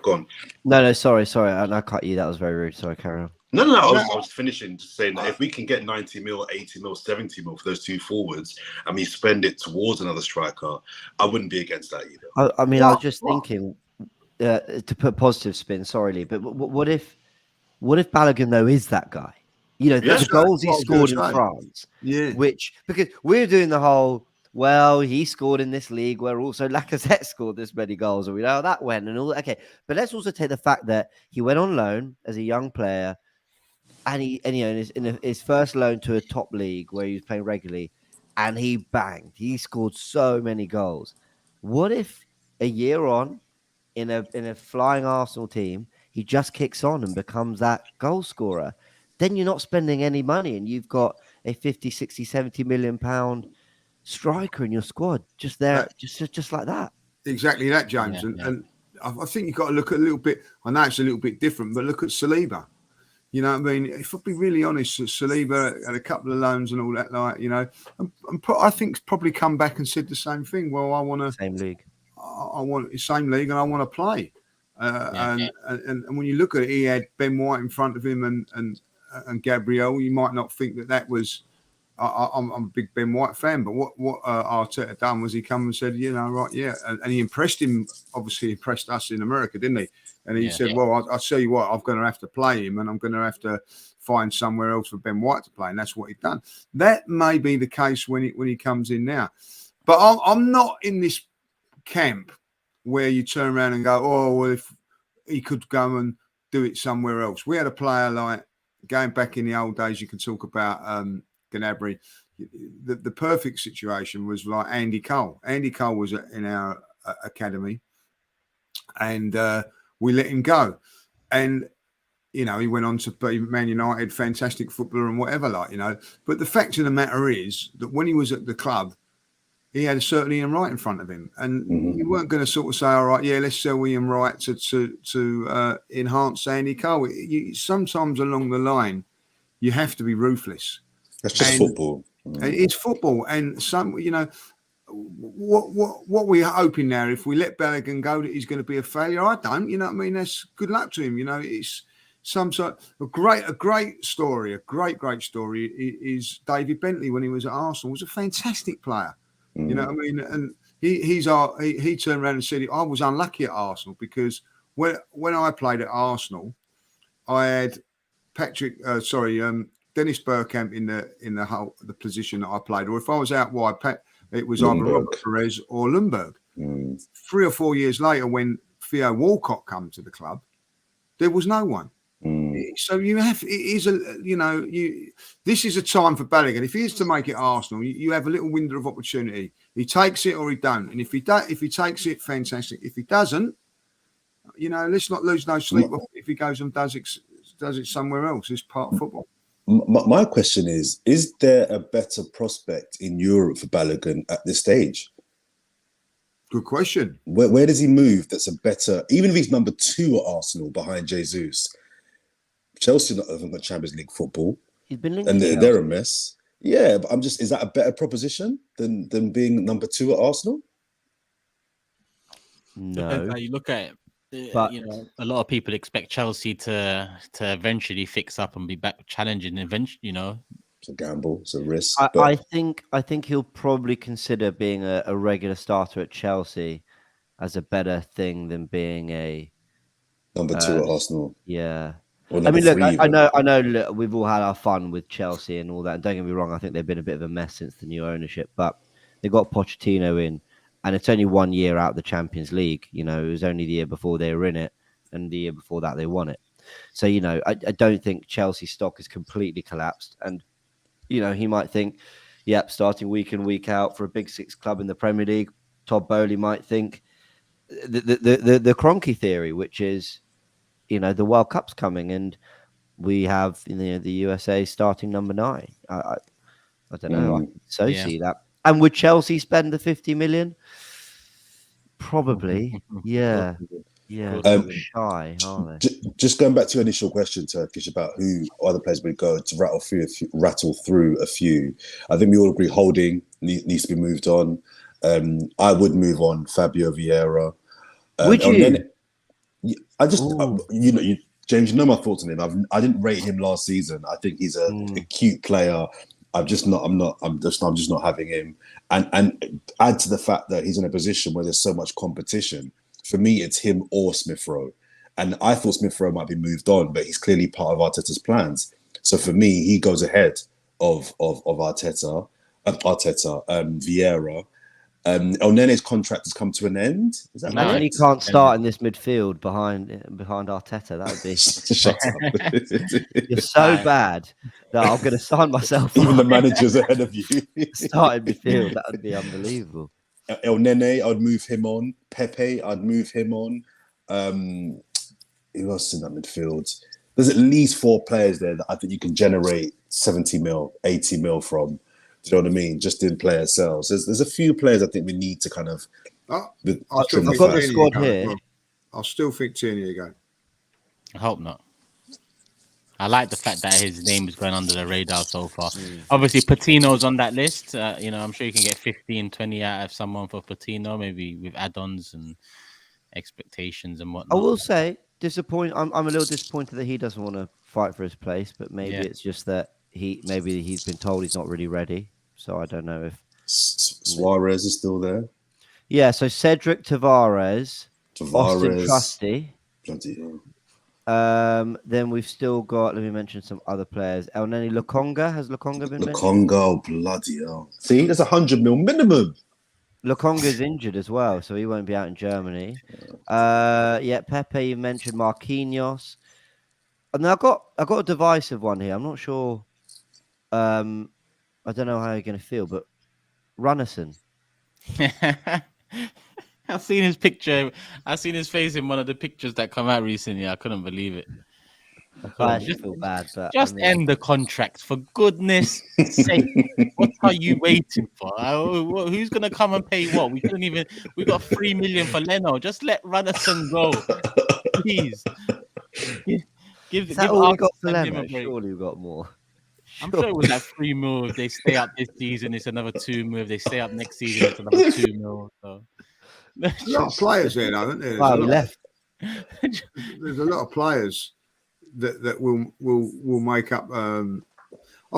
go on.
No, sorry. I cut you. That was very rude. Sorry, carry on.
No. I was finishing just saying that if we can get 90 mil, 80 mil, 70 mil for those 2 forwards, and we spend it towards another striker, I wouldn't be against that either.
I mean, I was just thinking to put positive spin. Sorry, Lee, but what if Balogun though is that guy? The goals he scored in France. Yeah. Because we're doing the whole. Well, he scored in this league where also Lacazette scored this many goals, and we know how that went and all. Okay, but let's also take the fact that he went on loan as a young player, and in his first loan to a top league where he was playing regularly, and he banged. He scored so many goals. What if a year on, in a flying Arsenal team, he just kicks on and becomes that goal scorer? Then you're not spending any money, and you've got a 50, 60, 70 million pound striker in your squad just there, just like that.
Exactly that, James. And I think you've got to look at a little bit. I know it's a little bit different, but look at Saliba. You know what I mean? If I'll be really honest, Saliba had a couple of loans and all that, like, you know, and I think probably come back and said the same thing. Well, I want to
same league.
I want the same league, and I want to play. And when you look at it, he had Ben White in front of him and Gabriel. You might not think that was. I'm a big Ben White fan, but what Arteta done was he come and said, you know, right, yeah, and he impressed him. Obviously, impressed us in America, didn't he? And he said, well, I'll tell you what, I'm going to have to play him, and I'm going to have to find somewhere else for Ben White to play, and that's what he's done. That may be the case when he comes in now, but I'm not in this camp where you turn around and go, oh, well, if he could go and do it somewhere else. We had a player like going back in the old days. You can talk about Gnabry. The perfect situation was like Andy Cole. Andy Cole was in our academy, and we let him go. And you know, he went on to be Man United, fantastic footballer and whatever, like, you know. But the fact of the matter is that when he was at the club, he had a certain Ian Wright in front of him, and you weren't going to sort of say, all right, yeah, let's sell Ian Wright to enhance Andy Cole. Sometimes along the line, you have to be ruthless.
That's just football.
It's football, and some, you know, what we're hoping now, if we let Balogun go, that he's going to be a failure. I don't, you know what I mean? That's good luck to him. You know, it's some sort a great story, a great story is David Bentley when he was at Arsenal. Was a fantastic player. You know what I mean? And he turned around and said, I was unlucky at Arsenal because when I played at Arsenal, I had Dennis Bergkamp in the position that I played, or if I was out wide, it was either Robert Perez or Lundberg. 3 or 4 years later, when Theo Walcott came to the club, there was no one. So this is a time for Balogun. If he is to make it Arsenal, you have a little window of opportunity. He takes it or he don't. And if he takes it, fantastic. If he doesn't, you know, let's not lose no sleep if he goes and does it somewhere else. It's part of football.
My question is there a better prospect in Europe for Balogun at this stage?
Good question.
Where does he move that's a better, even if he's number 2 at Arsenal behind Jesus? Chelsea haven't got Champions League football.
He's been linked
and
to
they're a mess. Yeah, but is that a better proposition than being number 2 at Arsenal?
No. Depends how you look at it. But you know, a lot of people expect Chelsea to eventually fix up and be back challenging. Eventually, you know,
it's a gamble, it's a risk.
I think he'll probably consider being a regular starter at Chelsea as a better thing than being a
number 2 at Arsenal.
Yeah. I mean, look, I know. Look, we've all had our fun with Chelsea and all that. And don't get me wrong, I think they've been a bit of a mess since the new ownership. But they got Pochettino in, and it's only 1 year out of the Champions League. You know, it was only the year before they were in it, and the year before that they won it. So, you know, I don't think Chelsea stock has completely collapsed. And, you know, he might think, yep, starting week in, week out for a Big Six club in the Premier League. Todd Boehly might think the Kroenke theory, which is, you know, the World Cup's coming and we have, you know, the USA starting number 9. I don't know. I see that. And would Chelsea spend the 50 million? Probably. Yeah. Yeah. Shy, aren't they?
Just going back to your initial question, Turkish, about who other players would go to rattle through a few. I think we all agree Holding needs to be moved on. I would move on Fabio Vieira.
Would you?
I just, James, you know my thoughts on him. I didn't rate him last season. I think he's a cute player. I'm just not having him. And add to the fact that he's in a position where there's so much competition. For me, it's him or Smith Rowe. And I thought Smith Rowe might be moved on, but he's clearly part of Arteta's plans. So for me, he goes ahead of Arteta, Vieira. Elnene's contract has come to an end. Is that right?
And he can't start in this midfield behind Arteta. That would be
shut up.
You're so bad that I'm going to sign myself.
Even the manager's ahead of you.
Starting midfield, that would be unbelievable.
Elneny, I'd move him on. Pepe, I'd move him on. Who else in that midfield? There's at least 4 players there that I think you can generate 70 mil, 80 mil from. Do you know what I mean? Just in player sales. There's a few players I think we need to kind of.
I've got the squad here.
I'll still think Tierney again.
I hope not. I like the fact that his name is going under the radar so far. Obviously, Patino's on that list. I'm sure you can get 15, 20 out of someone for Patino, maybe with add-ons and expectations and whatnot.
I will say, I'm a little disappointed that he doesn't want to fight for his place, but maybe it's just that he's been told he's not really ready. So I don't know if
Suarez is still there.
Yeah, so Cedric Tavares, Austin Trusty.
Bloody hell.
Then we've still got, let me mention some other players. Elneny Lokonga. Has Lokonga been mentioned?
Lokonga, oh, bloody hell. See, there's 100 mil minimum.
Lokonga's injured as well, so he won't be out in Germany. Pepe, you mentioned Marquinhos. And I got a divisive one here. I'm not sure. I don't know how you're going to feel, but Runnison.
I've seen his picture. I've seen his face in one of the pictures that come out recently. I couldn't believe it.
I actually feel bad, but
end the contract for goodness sake. What are you waiting for? Who's gonna come and pay what? We got 3 million for Leno. Just let Runnison go, please. Give
all we got for Leno? Surely we got more.
I'm sure it was like 3 mil. If they stay up this season, it's another 2 mil. If they stay up next season, it's another 2 mil. So.
There's a lot of players there, though, isn't there? There's a lot of players that will make up. I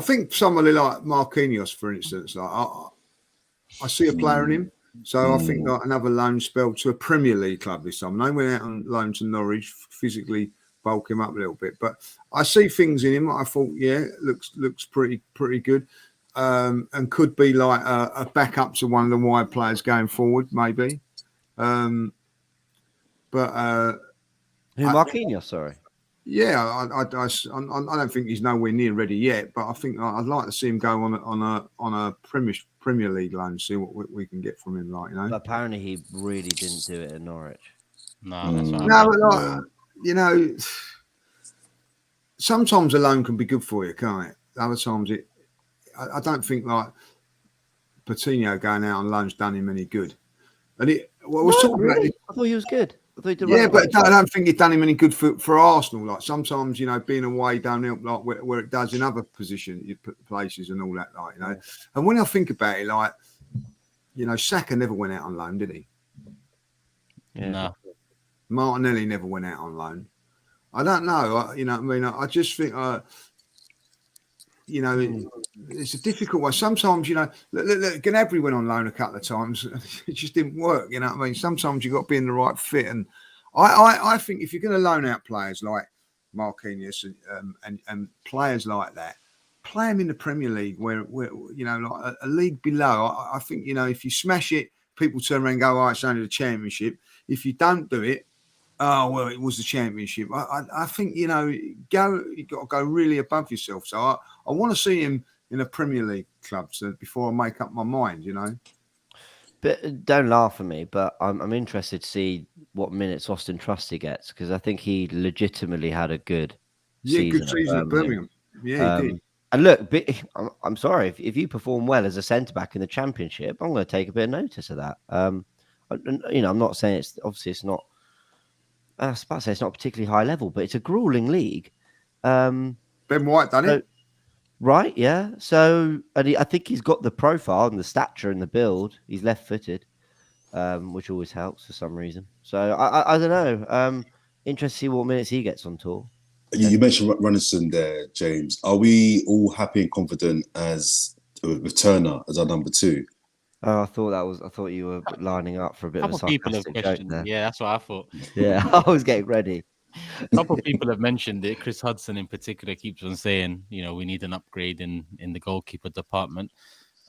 think somebody like Marquinhos, for instance, like I see a player in him. So I think like another loan spell to a Premier League club this time. They went out on loan to Norwich, physically bulk him up a little bit, but I see things in him. I thought, looks pretty good, and could be like a backup to one of the wide players going forward, maybe. Who,
Marquinhos? Sorry.
Yeah, I don't think he's nowhere near ready yet, but I think I'd like to see him go on a Premier League loan, see what we can get from him. Like, you know.
But apparently, he really didn't do it at Norwich.
No, that's right.
No, but like, you know, sometimes a loan can be good for you, can't it? Other times I don't think like Patino going out on loan's done him any good. And I
thought he was good.
But I don't think it done him any good for Arsenal. Like sometimes, you know, being away don't help like where it does in other places and all that, like, you know. And when I think about it, like, you know, Saka never went out on loan, did he?
Yeah.
No.
Martinelli never went out on loan. I don't know. You know what I mean? I just think, you know, it's a difficult one. Sometimes, you know, look, Gnabry went on loan a couple of times. It just didn't work. You know what I mean? Sometimes you've got to be in the right fit. And I think if you're going to loan out players like Marquinhos and players like that, play them in the Premier League where you know, like a league below. I think, you know, if you smash it, people turn around and go, oh, it's only the Championship. If you don't do it, oh, well, it was the Championship. I think, you know, you've got to go really above yourself. So I want to see him in a Premier League club before I make up my mind, you know.
But don't laugh at me, but I'm interested to see what minutes Austin Trusty gets, because I think he legitimately had a good season.
Good season at Birmingham. Yeah, he did.
And look, I'm sorry, if you perform well as a centre-back in the Championship, I'm going to take a bit of notice of that. You know, I'm not saying it's not, I was about to say it's not particularly high level, but it's a grueling league.
Ben White done it.
Right, yeah. So I think he's got the profile and the stature and the build. He's left-footed, which always helps for some reason. So I don't know. Interested to see what minutes he gets on tour.
You mentioned Runnison there, James. Are we all happy and confident with Turner as our number 2?
Oh, I thought you were lining up for a bit of a sarcastic joke there.
Yeah, that's what I thought.
Yeah, I was getting ready.
A couple of people have mentioned it. Chris Hudson in particular keeps on saying, you know, we need an upgrade in the goalkeeper department.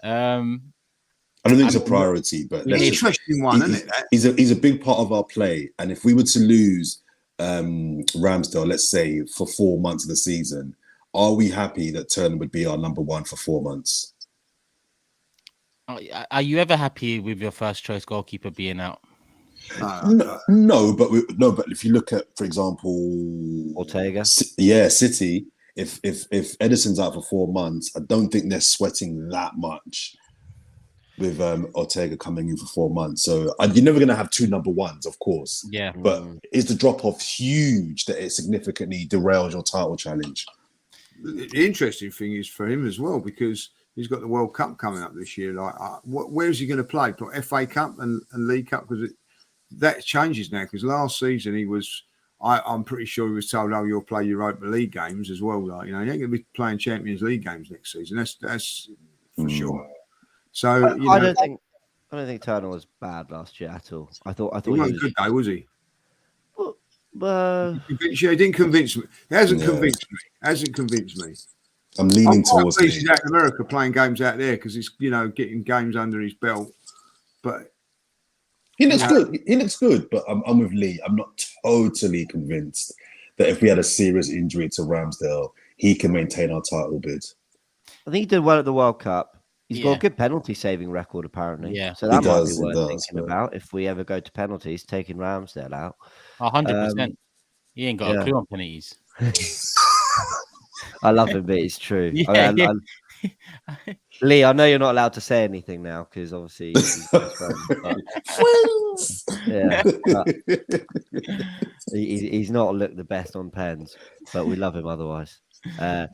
I don't think it's a priority, but
it's an interesting one, isn't it?
He's a big part of our play. And if we were to lose Ramsdale, let's say, for 4 months of the season, are we happy that Turner would be our number 1 for 4 months?
Are you ever happy with your first choice goalkeeper being out?
No, but if you look at, for example,
Ortega,
City. If Ederson's out for 4 months, I don't think they're sweating that much with Ortega coming in for 4 months. So you're never going to have 2 number 1s, of course.
Yeah.
But is the drop off huge that it significantly derails your title challenge?
the interesting thing is for him as well, because he's got the World Cup coming up this year. Like, where is he going to play? FA Cup and League Cup? Because that changes now. Because last season he was, I'm pretty sure he was told, "Oh, you'll play Europa League games as well." Like, you know, he ain't going to be playing Champions League games next season. That's for sure. So
I don't think Turner was bad last year at all. I thought
he wasn't good though, was he? He didn't convince me. He hasn't convinced me.
I'm leaning towards
he's out in America playing games out there because he's, you know, getting games under his belt. But
he looks good. He looks good, but I'm with Lee. I'm not totally convinced that if we had a serious injury to Ramsdale, he can maintain our title bid.
I think he did well at the World Cup. He's got a good penalty saving record, apparently.
Yeah,
so that might be worth thinking about if we ever go to penalties, taking Ramsdale out.
100%. He ain't got a clue on penalties.
I love him, but it's true. Lee, I know you're not allowed to say anything now because obviously he's not looked the best on pens, but we love him otherwise. I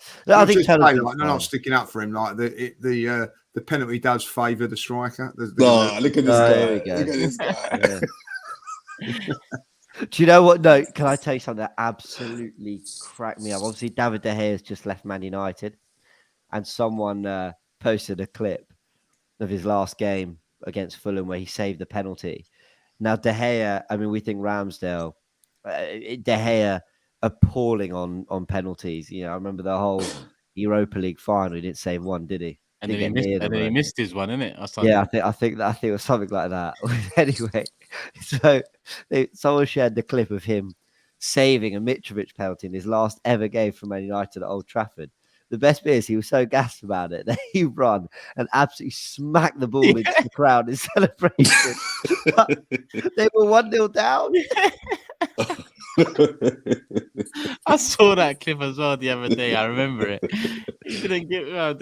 think
they're not sticking up for him. Like the penalty does favour the striker.
Look at this guy. Look at this guy.
Do you know what? No, can I tell you something that absolutely cracked me up? Obviously, David De Gea has just left Man United, and someone posted a clip of his last game against Fulham where he saved the penalty. Now, De Gea, I mean, we think Ramsdale, De Gea appalling on penalties. You know, I remember the whole Europa League final. He didn't save one, did he?
And then he missed his one, innit?
Yeah, I think it was something like that. Anyway, so someone shared the clip of him saving a Mitrovic penalty in his last ever game for Man United at Old Trafford. The best bit is he was so gassed about it that he run and absolutely smacked the ball into the crowd in celebration. They were 1-0 down.
I saw that clip as well the other day. I remember it. He didn't give a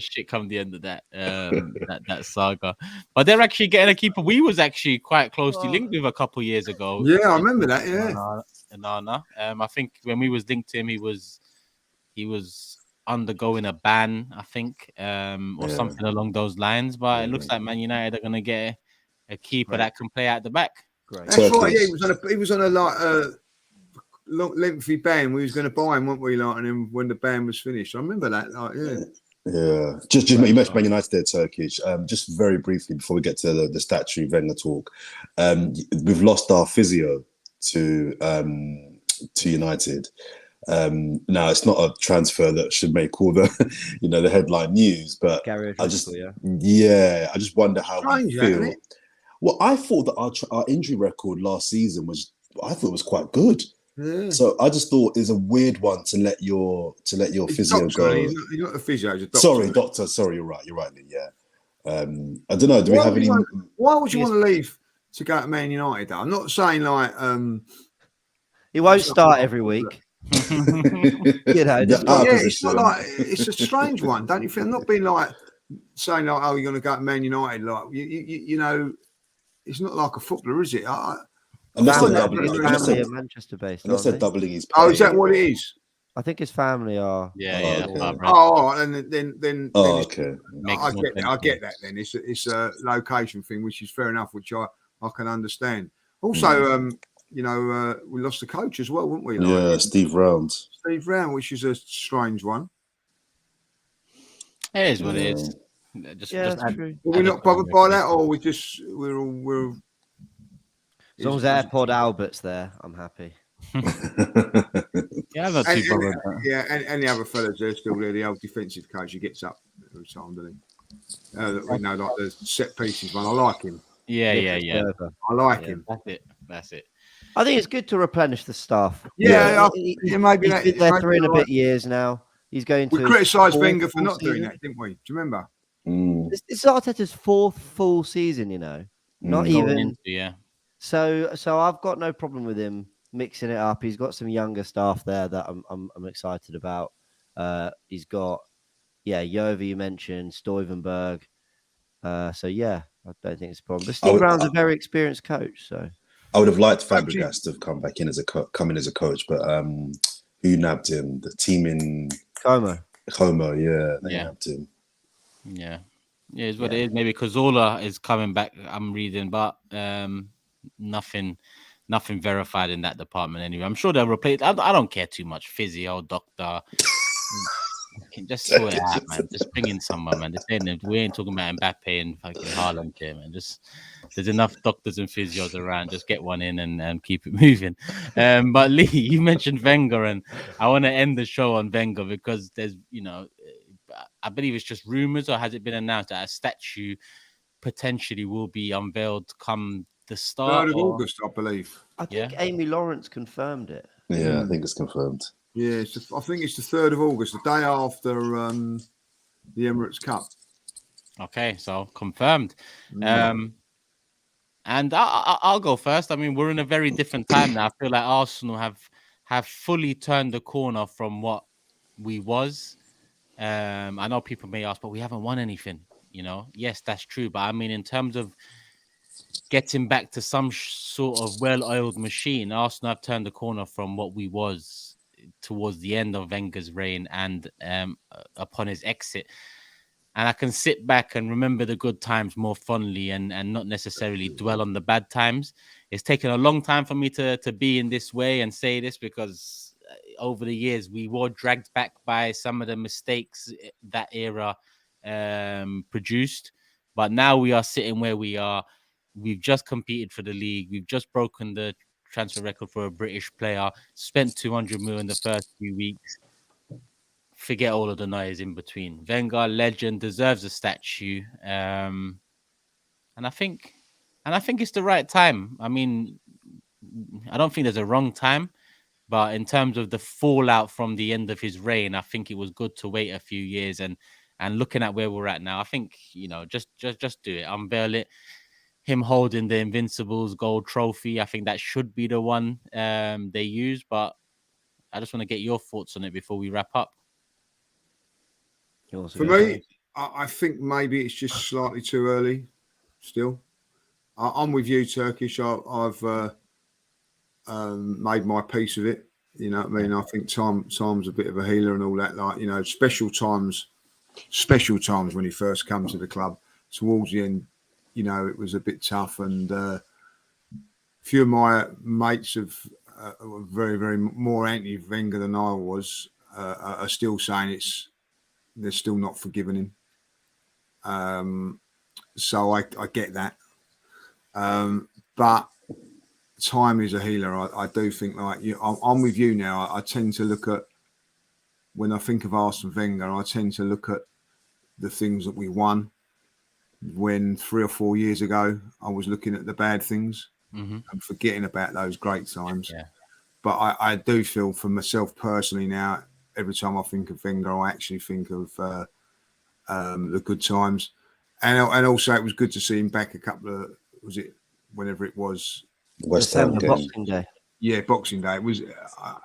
shit come the end of that that saga. But they're actually getting a keeper. We was actually quite closely linked with a couple years ago.
Yeah, I remember that. Yeah,
Nana. I think when we was linked to him, he was undergoing a ban, I think, or something along those lines. But it looks like Man United are gonna get a keeper that can play out the back.
Great.
That's right. Yeah, he was on a long, lengthy ban. We was going to buy him, weren't we? Like, and then when the ban was finished, I remember that. Like,
yeah. Just you mentioned Man United there, Turkish. Just very briefly before we get to the statutory Wenger talk, we've lost our physio to United. Now it's not a transfer that should make all the the headline news, but I just wonder how we feel. Well, I thought that our injury record last season was quite good. Yeah. So I just thought it's a weird one to let your physio go.
He's not a physio. He's a doctor.
Sorry, doctor. Sorry, you're right. Lee, yeah. I don't know. Do we have any?
Why would you want to leave to go to Man United? Though? I'm not saying like
he won't start every week.
It's not like it's a strange one, don't you feel? I'm not being like saying like, oh, you're going to go to Man United, like you know. It's not like a footballer, is it?
Unless they're doubling,
Manchester based.
Unless they're doubling his pay.
Oh, is that what it is?
I think his family are.
Yeah.
And then
okay.
I get that. Then it's a location thing, which is fair enough, which I can understand. Also, we lost the coach as well, wouldn't we?
Like, Steve Round,
which is a strange one.
It is what it is.
We're not bothered by that, or we're.
As long as AirPod Albert's there, I'm happy.
Yeah, I'm not too bothered.
And the other fellas are still there. The old defensive coach, he gets up every time, doesn't he? Like the set pieces one. I like him.
Yeah.
I like him.
That's it.
I think it's good to replenish the staff.
Maybe
he's been there 3 and a bit years now. He's going to.
We criticised Wenger for not doing that, didn't we? Do you remember?
It's Arteta's 4th full season, not even. So I've got no problem with him mixing it up. He's got some younger staff there that I'm excited about. He's got Jove, you mentioned Stuyvenberg. I don't think it's a problem. But Steve Brown's a very experienced coach, so
I would have liked Fabregas to have come back in as a coach, but who nabbed him? The team in
Como.
Yeah, they nabbed him.
Yeah, is what it is. Maybe Cazorla is coming back. I'm reading, but nothing verified in that department anyway. I'm sure they'll replace. I don't care too much. Physio, doctor. Can just sort it out, man. Just bring in someone, man. We ain't talking about Mbappe and fucking Haaland here, man. Just there's enough doctors and physios around. Just get one in and keep it moving. But Lee, you mentioned Wenger, and I want to end the show on Wenger because there's, I believe it's just rumors, or has it been announced that a statue potentially will be unveiled come the start
3rd of August, I believe.
I think Amy Lawrence confirmed it.
Yeah, I think it's confirmed.
Yeah, I think it's the 3rd of August, the day after the Emirates Cup.
Okay, so confirmed. And I'll go first. I mean, we're in a very different time now. I feel like Arsenal have fully turned the corner from what we was. I know people may ask, but we haven't won anything. Yes, that's true. But I mean, in terms of getting back to some sort of well-oiled machine, Arsenal have turned the corner from what we was towards the end of Wenger's reign and upon his exit. And I can sit back and remember the good times more fondly and not necessarily dwell on the bad times. It's taken a long time for me to be in this way and say this because over the years, we were dragged back by some of the mistakes that era produced. But now we are sitting where we are. We've just competed for the league. We've just broken the transfer record for a British player, spent 200 million in the first few weeks. Forget all of the noise in between. Wenger, legend, deserves a statue. And I think it's the right time. I mean, I don't think there's a wrong time. But in terms of the fallout from the end of his reign, I think it was good to wait a few years and looking at where we're at now, I think, just do it. Unveil it. Him holding the Invincibles gold trophy, I think that should be the one they use. But I just want to get your thoughts on it before we wrap up.
For me, I think maybe it's just slightly too early still. I'm with you, Turkish. I've made my peace of it. You know what I mean? I think time's a bit of a healer and all that. Like, special times when he first come to the club. Towards the end, it was a bit tough. And a few of my mates were very, very more anti-Wenger than I was, are still saying they're still not forgiving him. So I get that. But time is a healer. I do think I'm with you now. I tend to look at, when I think of Arsene Wenger, I tend to look at the things that we won. When 3 or 4 years ago, I was looking at the bad things and forgetting about those great times. Yeah. But I do feel for myself personally now, every time I think of Wenger, I actually think of the good times. And also it was good to see him back a couple of, was it whenever it was?
West Ham game.
Boxing Day. Yeah,
Boxing Day. It was.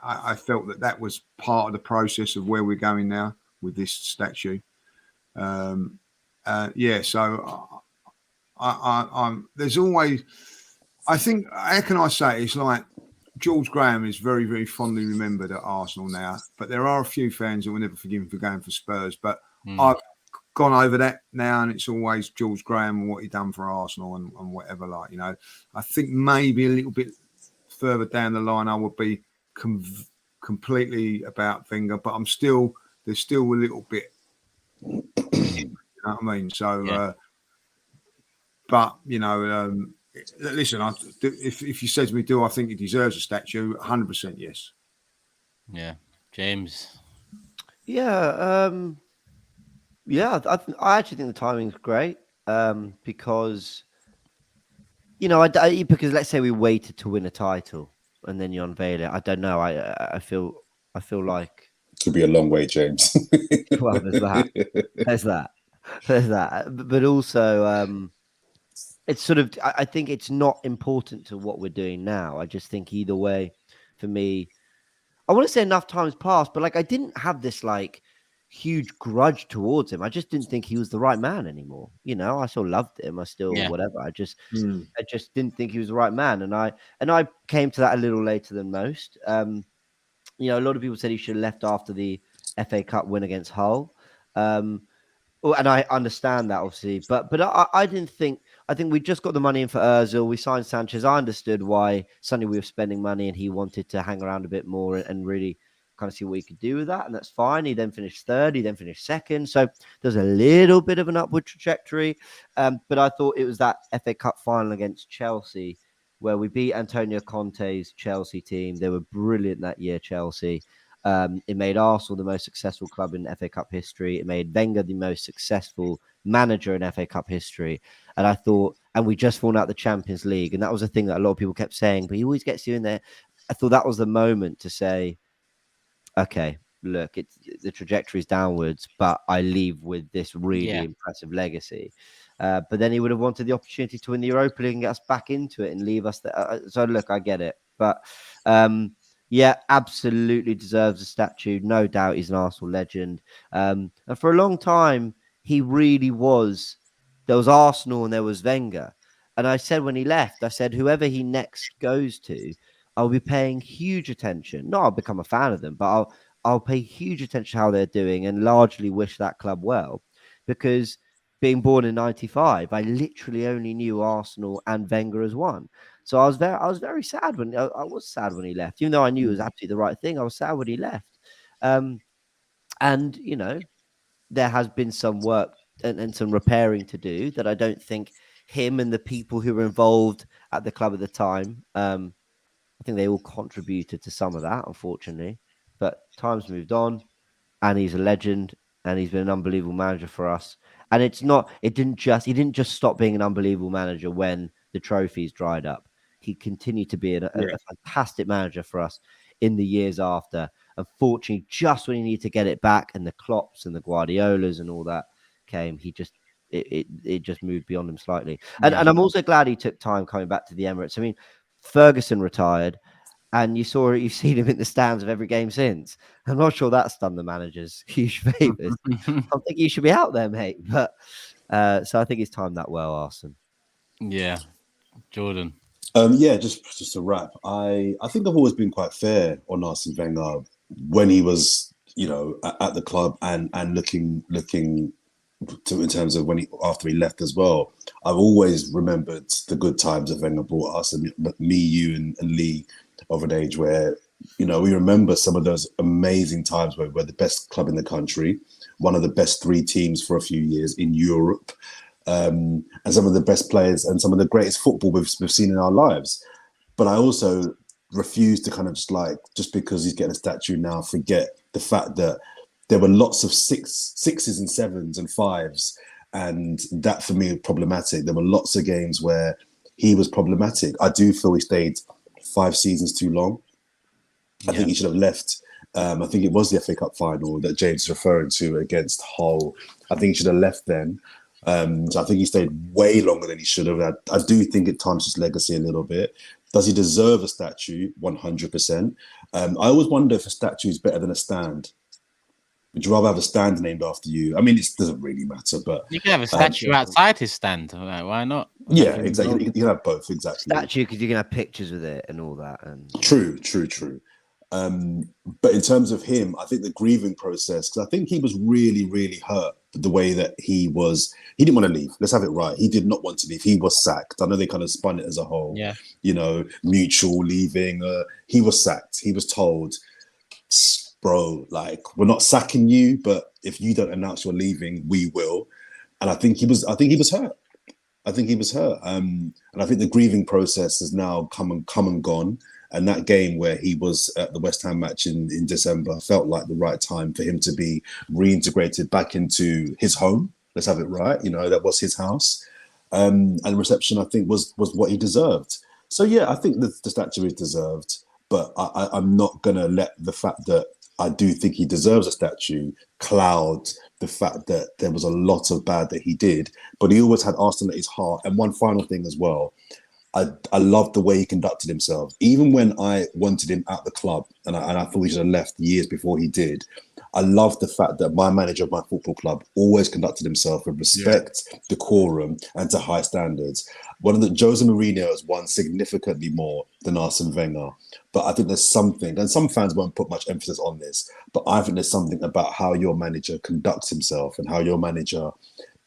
I felt that was part of the process of where we're going now with this statue. So I'm. There's always. I think. How can I say? It's like George Graham is very, very fondly remembered at Arsenal now, but there are a few fans that will never forgive him for going for Spurs. But I've gone over that now, and it's always George Graham and what he done for Arsenal and whatever. I think maybe a little bit further down the line, I would be completely about Wenger, but there's still a little bit. You know what I mean? So, listen. If you said to me, "Do I think he deserves a statue?" 100% yes.
Yeah, James.
Yeah. I actually think the timing's great because, because let's say we waited to win a title and then you unveil it. I don't know. I feel like
it could be a long way, James.
Well, there's that. But also, it's sort of. I think it's not important to what we're doing now. I just think either way, for me, I want to say enough time's passed, but I didn't have this huge grudge towards him. I just didn't think he was the right man anymore. I still loved him. I still whatever. I just didn't think he was the right man. And I came to that a little later than most. A lot of people said he should have left after the FA Cup win against Hull. Well, and I understand that obviously, but I didn't think. I think we just got the money in for Özil. We signed Sanchez. I understood why suddenly we were spending money, and he wanted to hang around a bit more and really kind of see what he could do with that, and that's fine. He then finished third. He then finished second. So there's a little bit of an upward trajectory. But I thought it was that FA Cup final against Chelsea where we beat Antonio Conte's Chelsea team. They were brilliant that year, Chelsea. It made Arsenal the most successful club in FA Cup history. It made Wenger the most successful manager in FA Cup history. And I thought, and we just fallen out the Champions League. And that was a thing that a lot of people kept saying, but he always gets you in there. I thought that was the moment to say, okay, look, the trajectory is downwards, but I leave with this really impressive legacy. But then he would have wanted the opportunity to win the Europa League and get us back into it and leave us there. So look, I get it. But yeah, absolutely deserves a statue. No doubt he's an Arsenal legend. And for a long time, he really was. There was Arsenal and there was Wenger. And I said when he left, I said, whoever he next goes to, I'll be paying huge attention. Not I'll become a fan of them, but I'll pay huge attention to how they're doing and largely wish that club well. Because being born in '95, I literally only knew Arsenal and Wenger as one. So I was very sad when I was sad when he left, even though I knew it was absolutely the right thing. I was sad when he left. And you know, there has been some work and some repairing to do that I don't think him and the people who were involved at the club at the time, I think they all contributed to some of that, unfortunately. But time's moved on, and he's a legend, and he's been an unbelievable manager for us. And he didn't just stop being an unbelievable manager when the trophies dried up. He continued to be a fantastic manager for us in the years after. Unfortunately, just when he needed to get it back, and the Klopps and the Guardiolas and all that came, it just moved beyond him slightly. And I'm also glad he took time coming back to the Emirates. I mean, Ferguson retired, and you've seen him in the stands of every game since. I'm not sure that's done the managers huge favors. I think he should be out there, mate. But so I think he's timed that well, Arsene.
Yeah, Jordan.
Just to wrap. I think I've always been quite fair on Arsene Wenger when he was, at the club and looking to in terms of after he left as well. I've always remembered the good times that Wenger brought us, and me, you, and Lee of an age where we remember some of those amazing times where we're the best club in the country, one of the best 3 teams for a few years in Europe, and some of the best players and some of the greatest football we've seen in our lives. But I also refuse to kind of just because he's getting a statue now, forget the fact that there were lots of sixes and sevens and fives, and that for me was problematic. There were lots of games where he was problematic. I do feel he stayed 5 seasons too long. I think he should have left. I think it was the FA Cup final that James is referring to against Hull. I think he should have left then. So I think he stayed way longer than he should have. I do think it tarnishes his legacy a little bit. Does he deserve a statue? 100%. I always wonder if a statue is better than a stand. Would you rather have a stand named after you? I mean, it doesn't really matter, but
you can have a statue outside his stand. Why not?
Yeah, exactly. You can have both, exactly.
Statue because you can have pictures with it and all that. And
True. But in terms of him, I think the grieving process, because I think he was really, really hurt the way that he didn't want to leave. Let's have it right. He did not want to leave. He was sacked. I know they kind of spun it as a whole, mutual leaving. He was sacked. He was told, bro, we're not sacking you, but if you don't announce you're leaving, we will. And I think he was hurt. And I think the grieving process has now come and gone. And that game where he was at the West Ham match in December felt like the right time for him to be reintegrated back into his home. Let's have it right. That was his house. And reception, I think, was what he deserved. So, yeah, I think the statue is deserved. But I'm not going to let the fact that I do think he deserves a statue cloud the fact that there was a lot of bad that he did. But he always had Arsenal at his heart. And one final thing as well. I loved the way he conducted himself. Even when I wanted him at the club and I thought he should have left years before he did, I love the fact that my manager of my football club always conducted himself with respect, decorum, and to high standards. One of the Jose Mourinho has won significantly more than Arsene Wenger, but I think there's something, and some fans won't put much emphasis on this, but I think there's something about how your manager conducts himself and how your manager,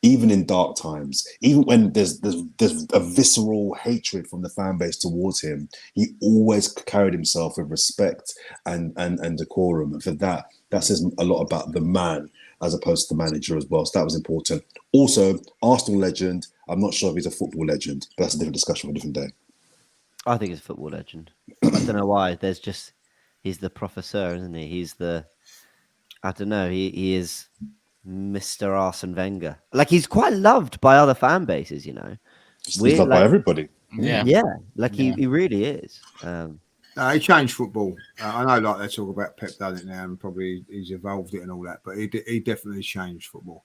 even in dark times, even when there's a visceral hatred from the fan base towards him, he always carried himself with respect and decorum. And for that says a lot about the man as opposed to the manager as well. So that was important. Also, Arsenal legend. I'm not sure if he's a football legend, but that's a different discussion for a different day.
I think he's a football legend. I don't know why. He's the professor, isn't he? I don't know. He is Mr. Arsene Wenger. Like, he's quite loved by other fan bases, you know.
He's loved by everybody.
Yeah. Like he really is.
He changed football. I know, like they talk about Pep done it now, and probably he's evolved it and all that, but he definitely changed football.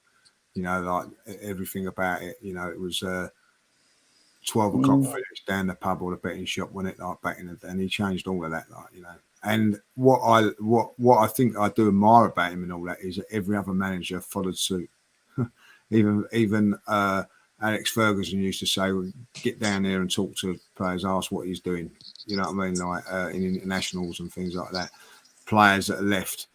You know, like everything about it. You know, it was 12 o'clock finish down the pub or the betting shop, when it like back in the day, and he changed all of that, like, you know. And what I think I do admire about him and all that is that every other manager followed suit. even Alex Ferguson used to say, well, get down there and talk to players, ask what he's doing. You know what I mean? Like in internationals and things like that. Players that left,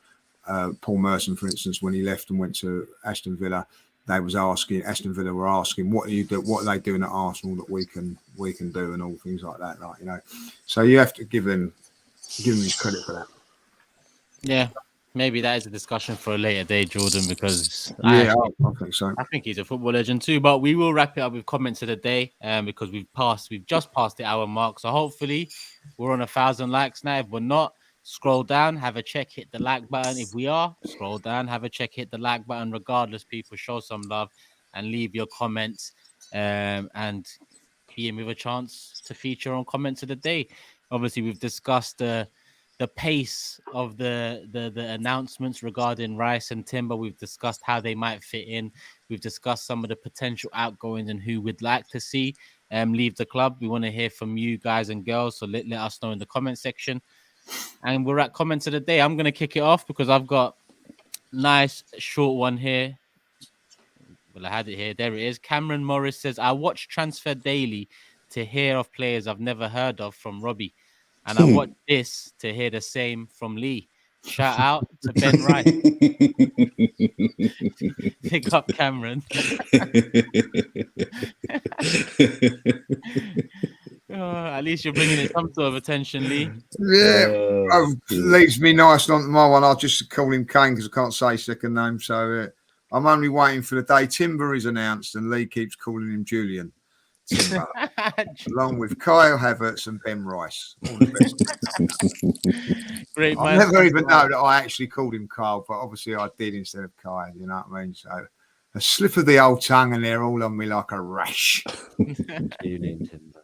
Paul Merson, for instance, when he left and went to Aston Villa, Aston Villa were asking, what do you do? What are they doing at Arsenal that we can do, and all things like that. Like, you know, so you have to give him his credit for that.
Yeah, maybe that is a discussion for a later day, Jordan, because
I think so.
I think he's a football legend too. But we will wrap it up with comments of the day, because we've just passed the hour mark. So hopefully we're on 1,000 likes now. If we're not, scroll down, have a check, hit the like button. If we are, scroll down, have a check, hit the like button. Regardless, people, show some love and leave your comments, and be in with a chance to feature on comments of the day. Obviously, we've discussed the pace of the announcements regarding Rice and Timber. We've discussed how they might fit in. We've discussed some of the potential outgoings and who we'd like to see leave the club. We want to hear from you guys and girls, so let us know in the comment section. And we're at comments of the day. I'm going to kick it off because I've got a nice short one here. Well, I had it here. There it is. Cameron Morris says, I watch Transfer Daily to hear of players I've never heard of from Robbie. And I watch this to hear the same from Lee. Shout out to Ben Rice. Pick up Cameron. At least you're bringing it some sort of attention, Lee.
Yeah, leaves me nice on my one. I'll just call him Kane because I can't say second name. So I'm only waiting for the day Timber is announced and Lee keeps calling him Julian Timber, along with Kyle Havertz and Ben Rice. All the best.
Great.
I never even know that I actually called him Kyle, but obviously I did instead of Kyle. You know what I mean? So a slip of the old tongue and they're all on me like a rash.
Julian Timber.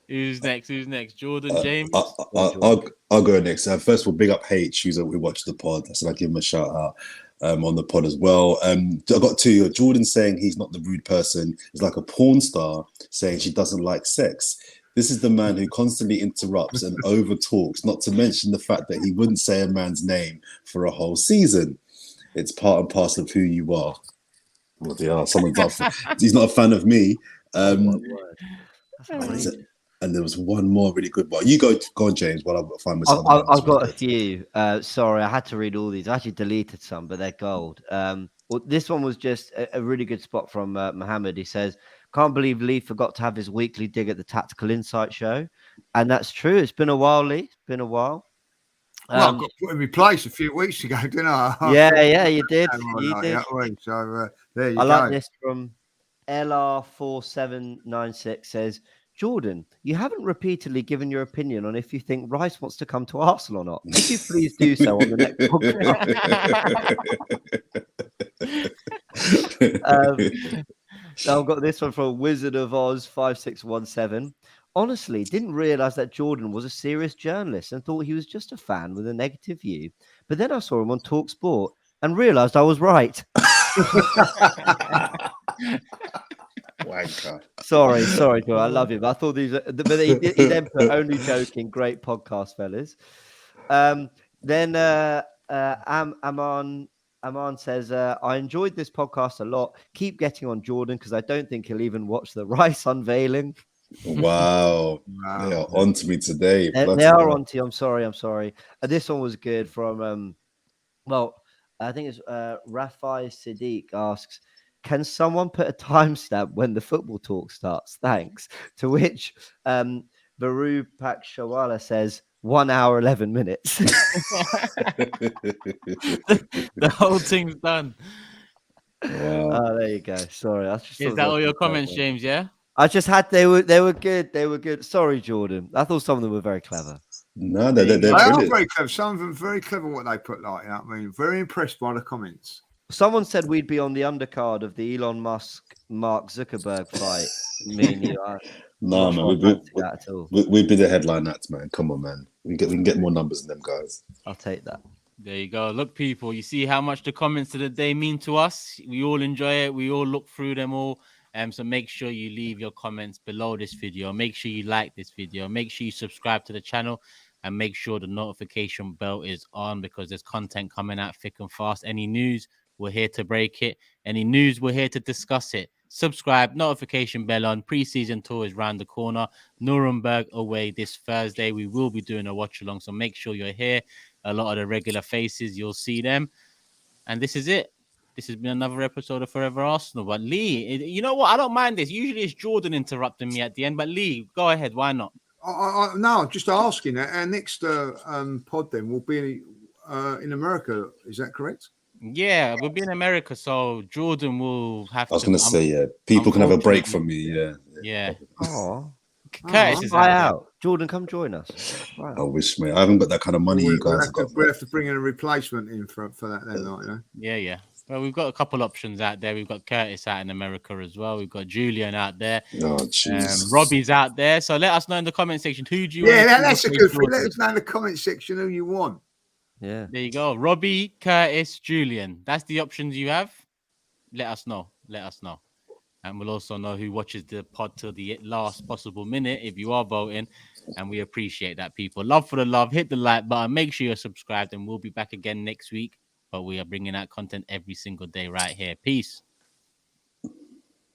Who's next? Jordan, James?
I'll go next. First of all, big up H, who watched the pod. So I'll give him a shout out on the pod as well. I got two. Jordan saying he's not the rude person. He's like a porn star saying she doesn't like sex. This is the man who constantly interrupts and over talks, not to mention the fact that he wouldn't say a man's name for a whole season. It's part and parcel of who you are. Well, yeah, he's not a fan of me. And there was one more really good one. You go on, James, while I find myself.
I've got a few. Sorry, I had to read all these. I actually deleted some, but they're gold. Well, this one was just a really good spot from Mohammed. He says, can't believe Lee forgot to have his weekly dig at the Tactical Insight show. And that's true. It's been a while, Lee. It's been a while.
Well, I got put in my place a few weeks ago, didn't I?
Yeah, you did.
So there you go.
I like this from LR4796 says, Jordan, you haven't repeatedly given your opinion on if you think Rice wants to come to Arsenal or not. Could you please do so on the next podcast? I've got this one from Wizard of Oz 5617. Honestly, didn't realize that Jordan was a serious journalist and thought he was just a fan with a negative view. But then I saw him on Talk Sport and realized I was right.
Wanker.
Sorry, Joe. I love him. I thought these are, but he then put only joking. Great podcast, fellas. Then Aman says, I enjoyed this podcast a lot. Keep getting on Jordan because I don't think he'll even watch the Rice unveiling.
Wow. They are on to me today.
They are on to you. I'm sorry. This one was good from well, I think it's Rafai Siddiq asks, can someone put a timestamp when the football talk starts? Thanks. To which Baru Pakshawala says 1 hour 11 minutes.
The whole thing's done.
Wow.
Oh, there you go. Sorry,
Is that all your comments, James? Yeah.
I just had they were good. They were good. Sorry, Jordan. I thought some of them were very clever.
No, they're
They are
brilliant.
very clever. Some of them very clever. What they put, like, you know what I mean, very impressed by the comments.
Someone said we'd be on the undercard of the Elon Musk Mark Zuckerberg fight. Me and you.
No, man, we'd be the headline act, man. Come on, man. We can get more numbers than them guys.
I'll take that.
There you go. Look, people, you see how much the comments of the day mean to us. We all enjoy it. We all look through them all. So make sure you leave your comments below this video. Make sure you like this video. Make sure you subscribe to the channel and make sure the notification bell is on because there's content coming out thick and fast. Any news, we're here to break it. Any news, we're here to discuss it. Subscribe, notification bell on. Pre-season tour is round the corner. Nuremberg away this Thursday. We will be doing a watch along, so make sure you're here. A lot of the regular faces, you'll see them. And this is it. This has been another episode of Forever Arsenal. But Lee, you know what? I don't mind this. Usually it's Jordan interrupting me at the end. But Lee, go ahead. Why not?
No, just asking. Our next pod then will be in America. Is that correct?
Yeah, we'll be in America. So Jordan will have to...
I was going to say, yeah. People can have a break from me. Yeah.
Yeah.
Oh.
Curtis is
out. Jordan, come join us.
Wow. I wish, mate. I haven't got that kind of money you guys have got.
We have to bring in a replacement in for that then, like, you know?
Yeah. Well, we've got a couple options out there. We've got Curtis out in America as well. We've got Julian out there.
Oh, jeez.
Robbie's out there. So let us know in the comment section. Who do you
want? Yeah, that's a good thing. Let us know in the comment section who you want.
Yeah.
There you go. Robbie, Curtis, Julian. That's the options you have. Let us know. And we'll also know who watches the pod till the last possible minute if you are voting. And we appreciate that, people. Love for the love. Hit the like button. Make sure you're subscribed. And we'll be back again next week. But we are bringing out content every single day right here. Peace.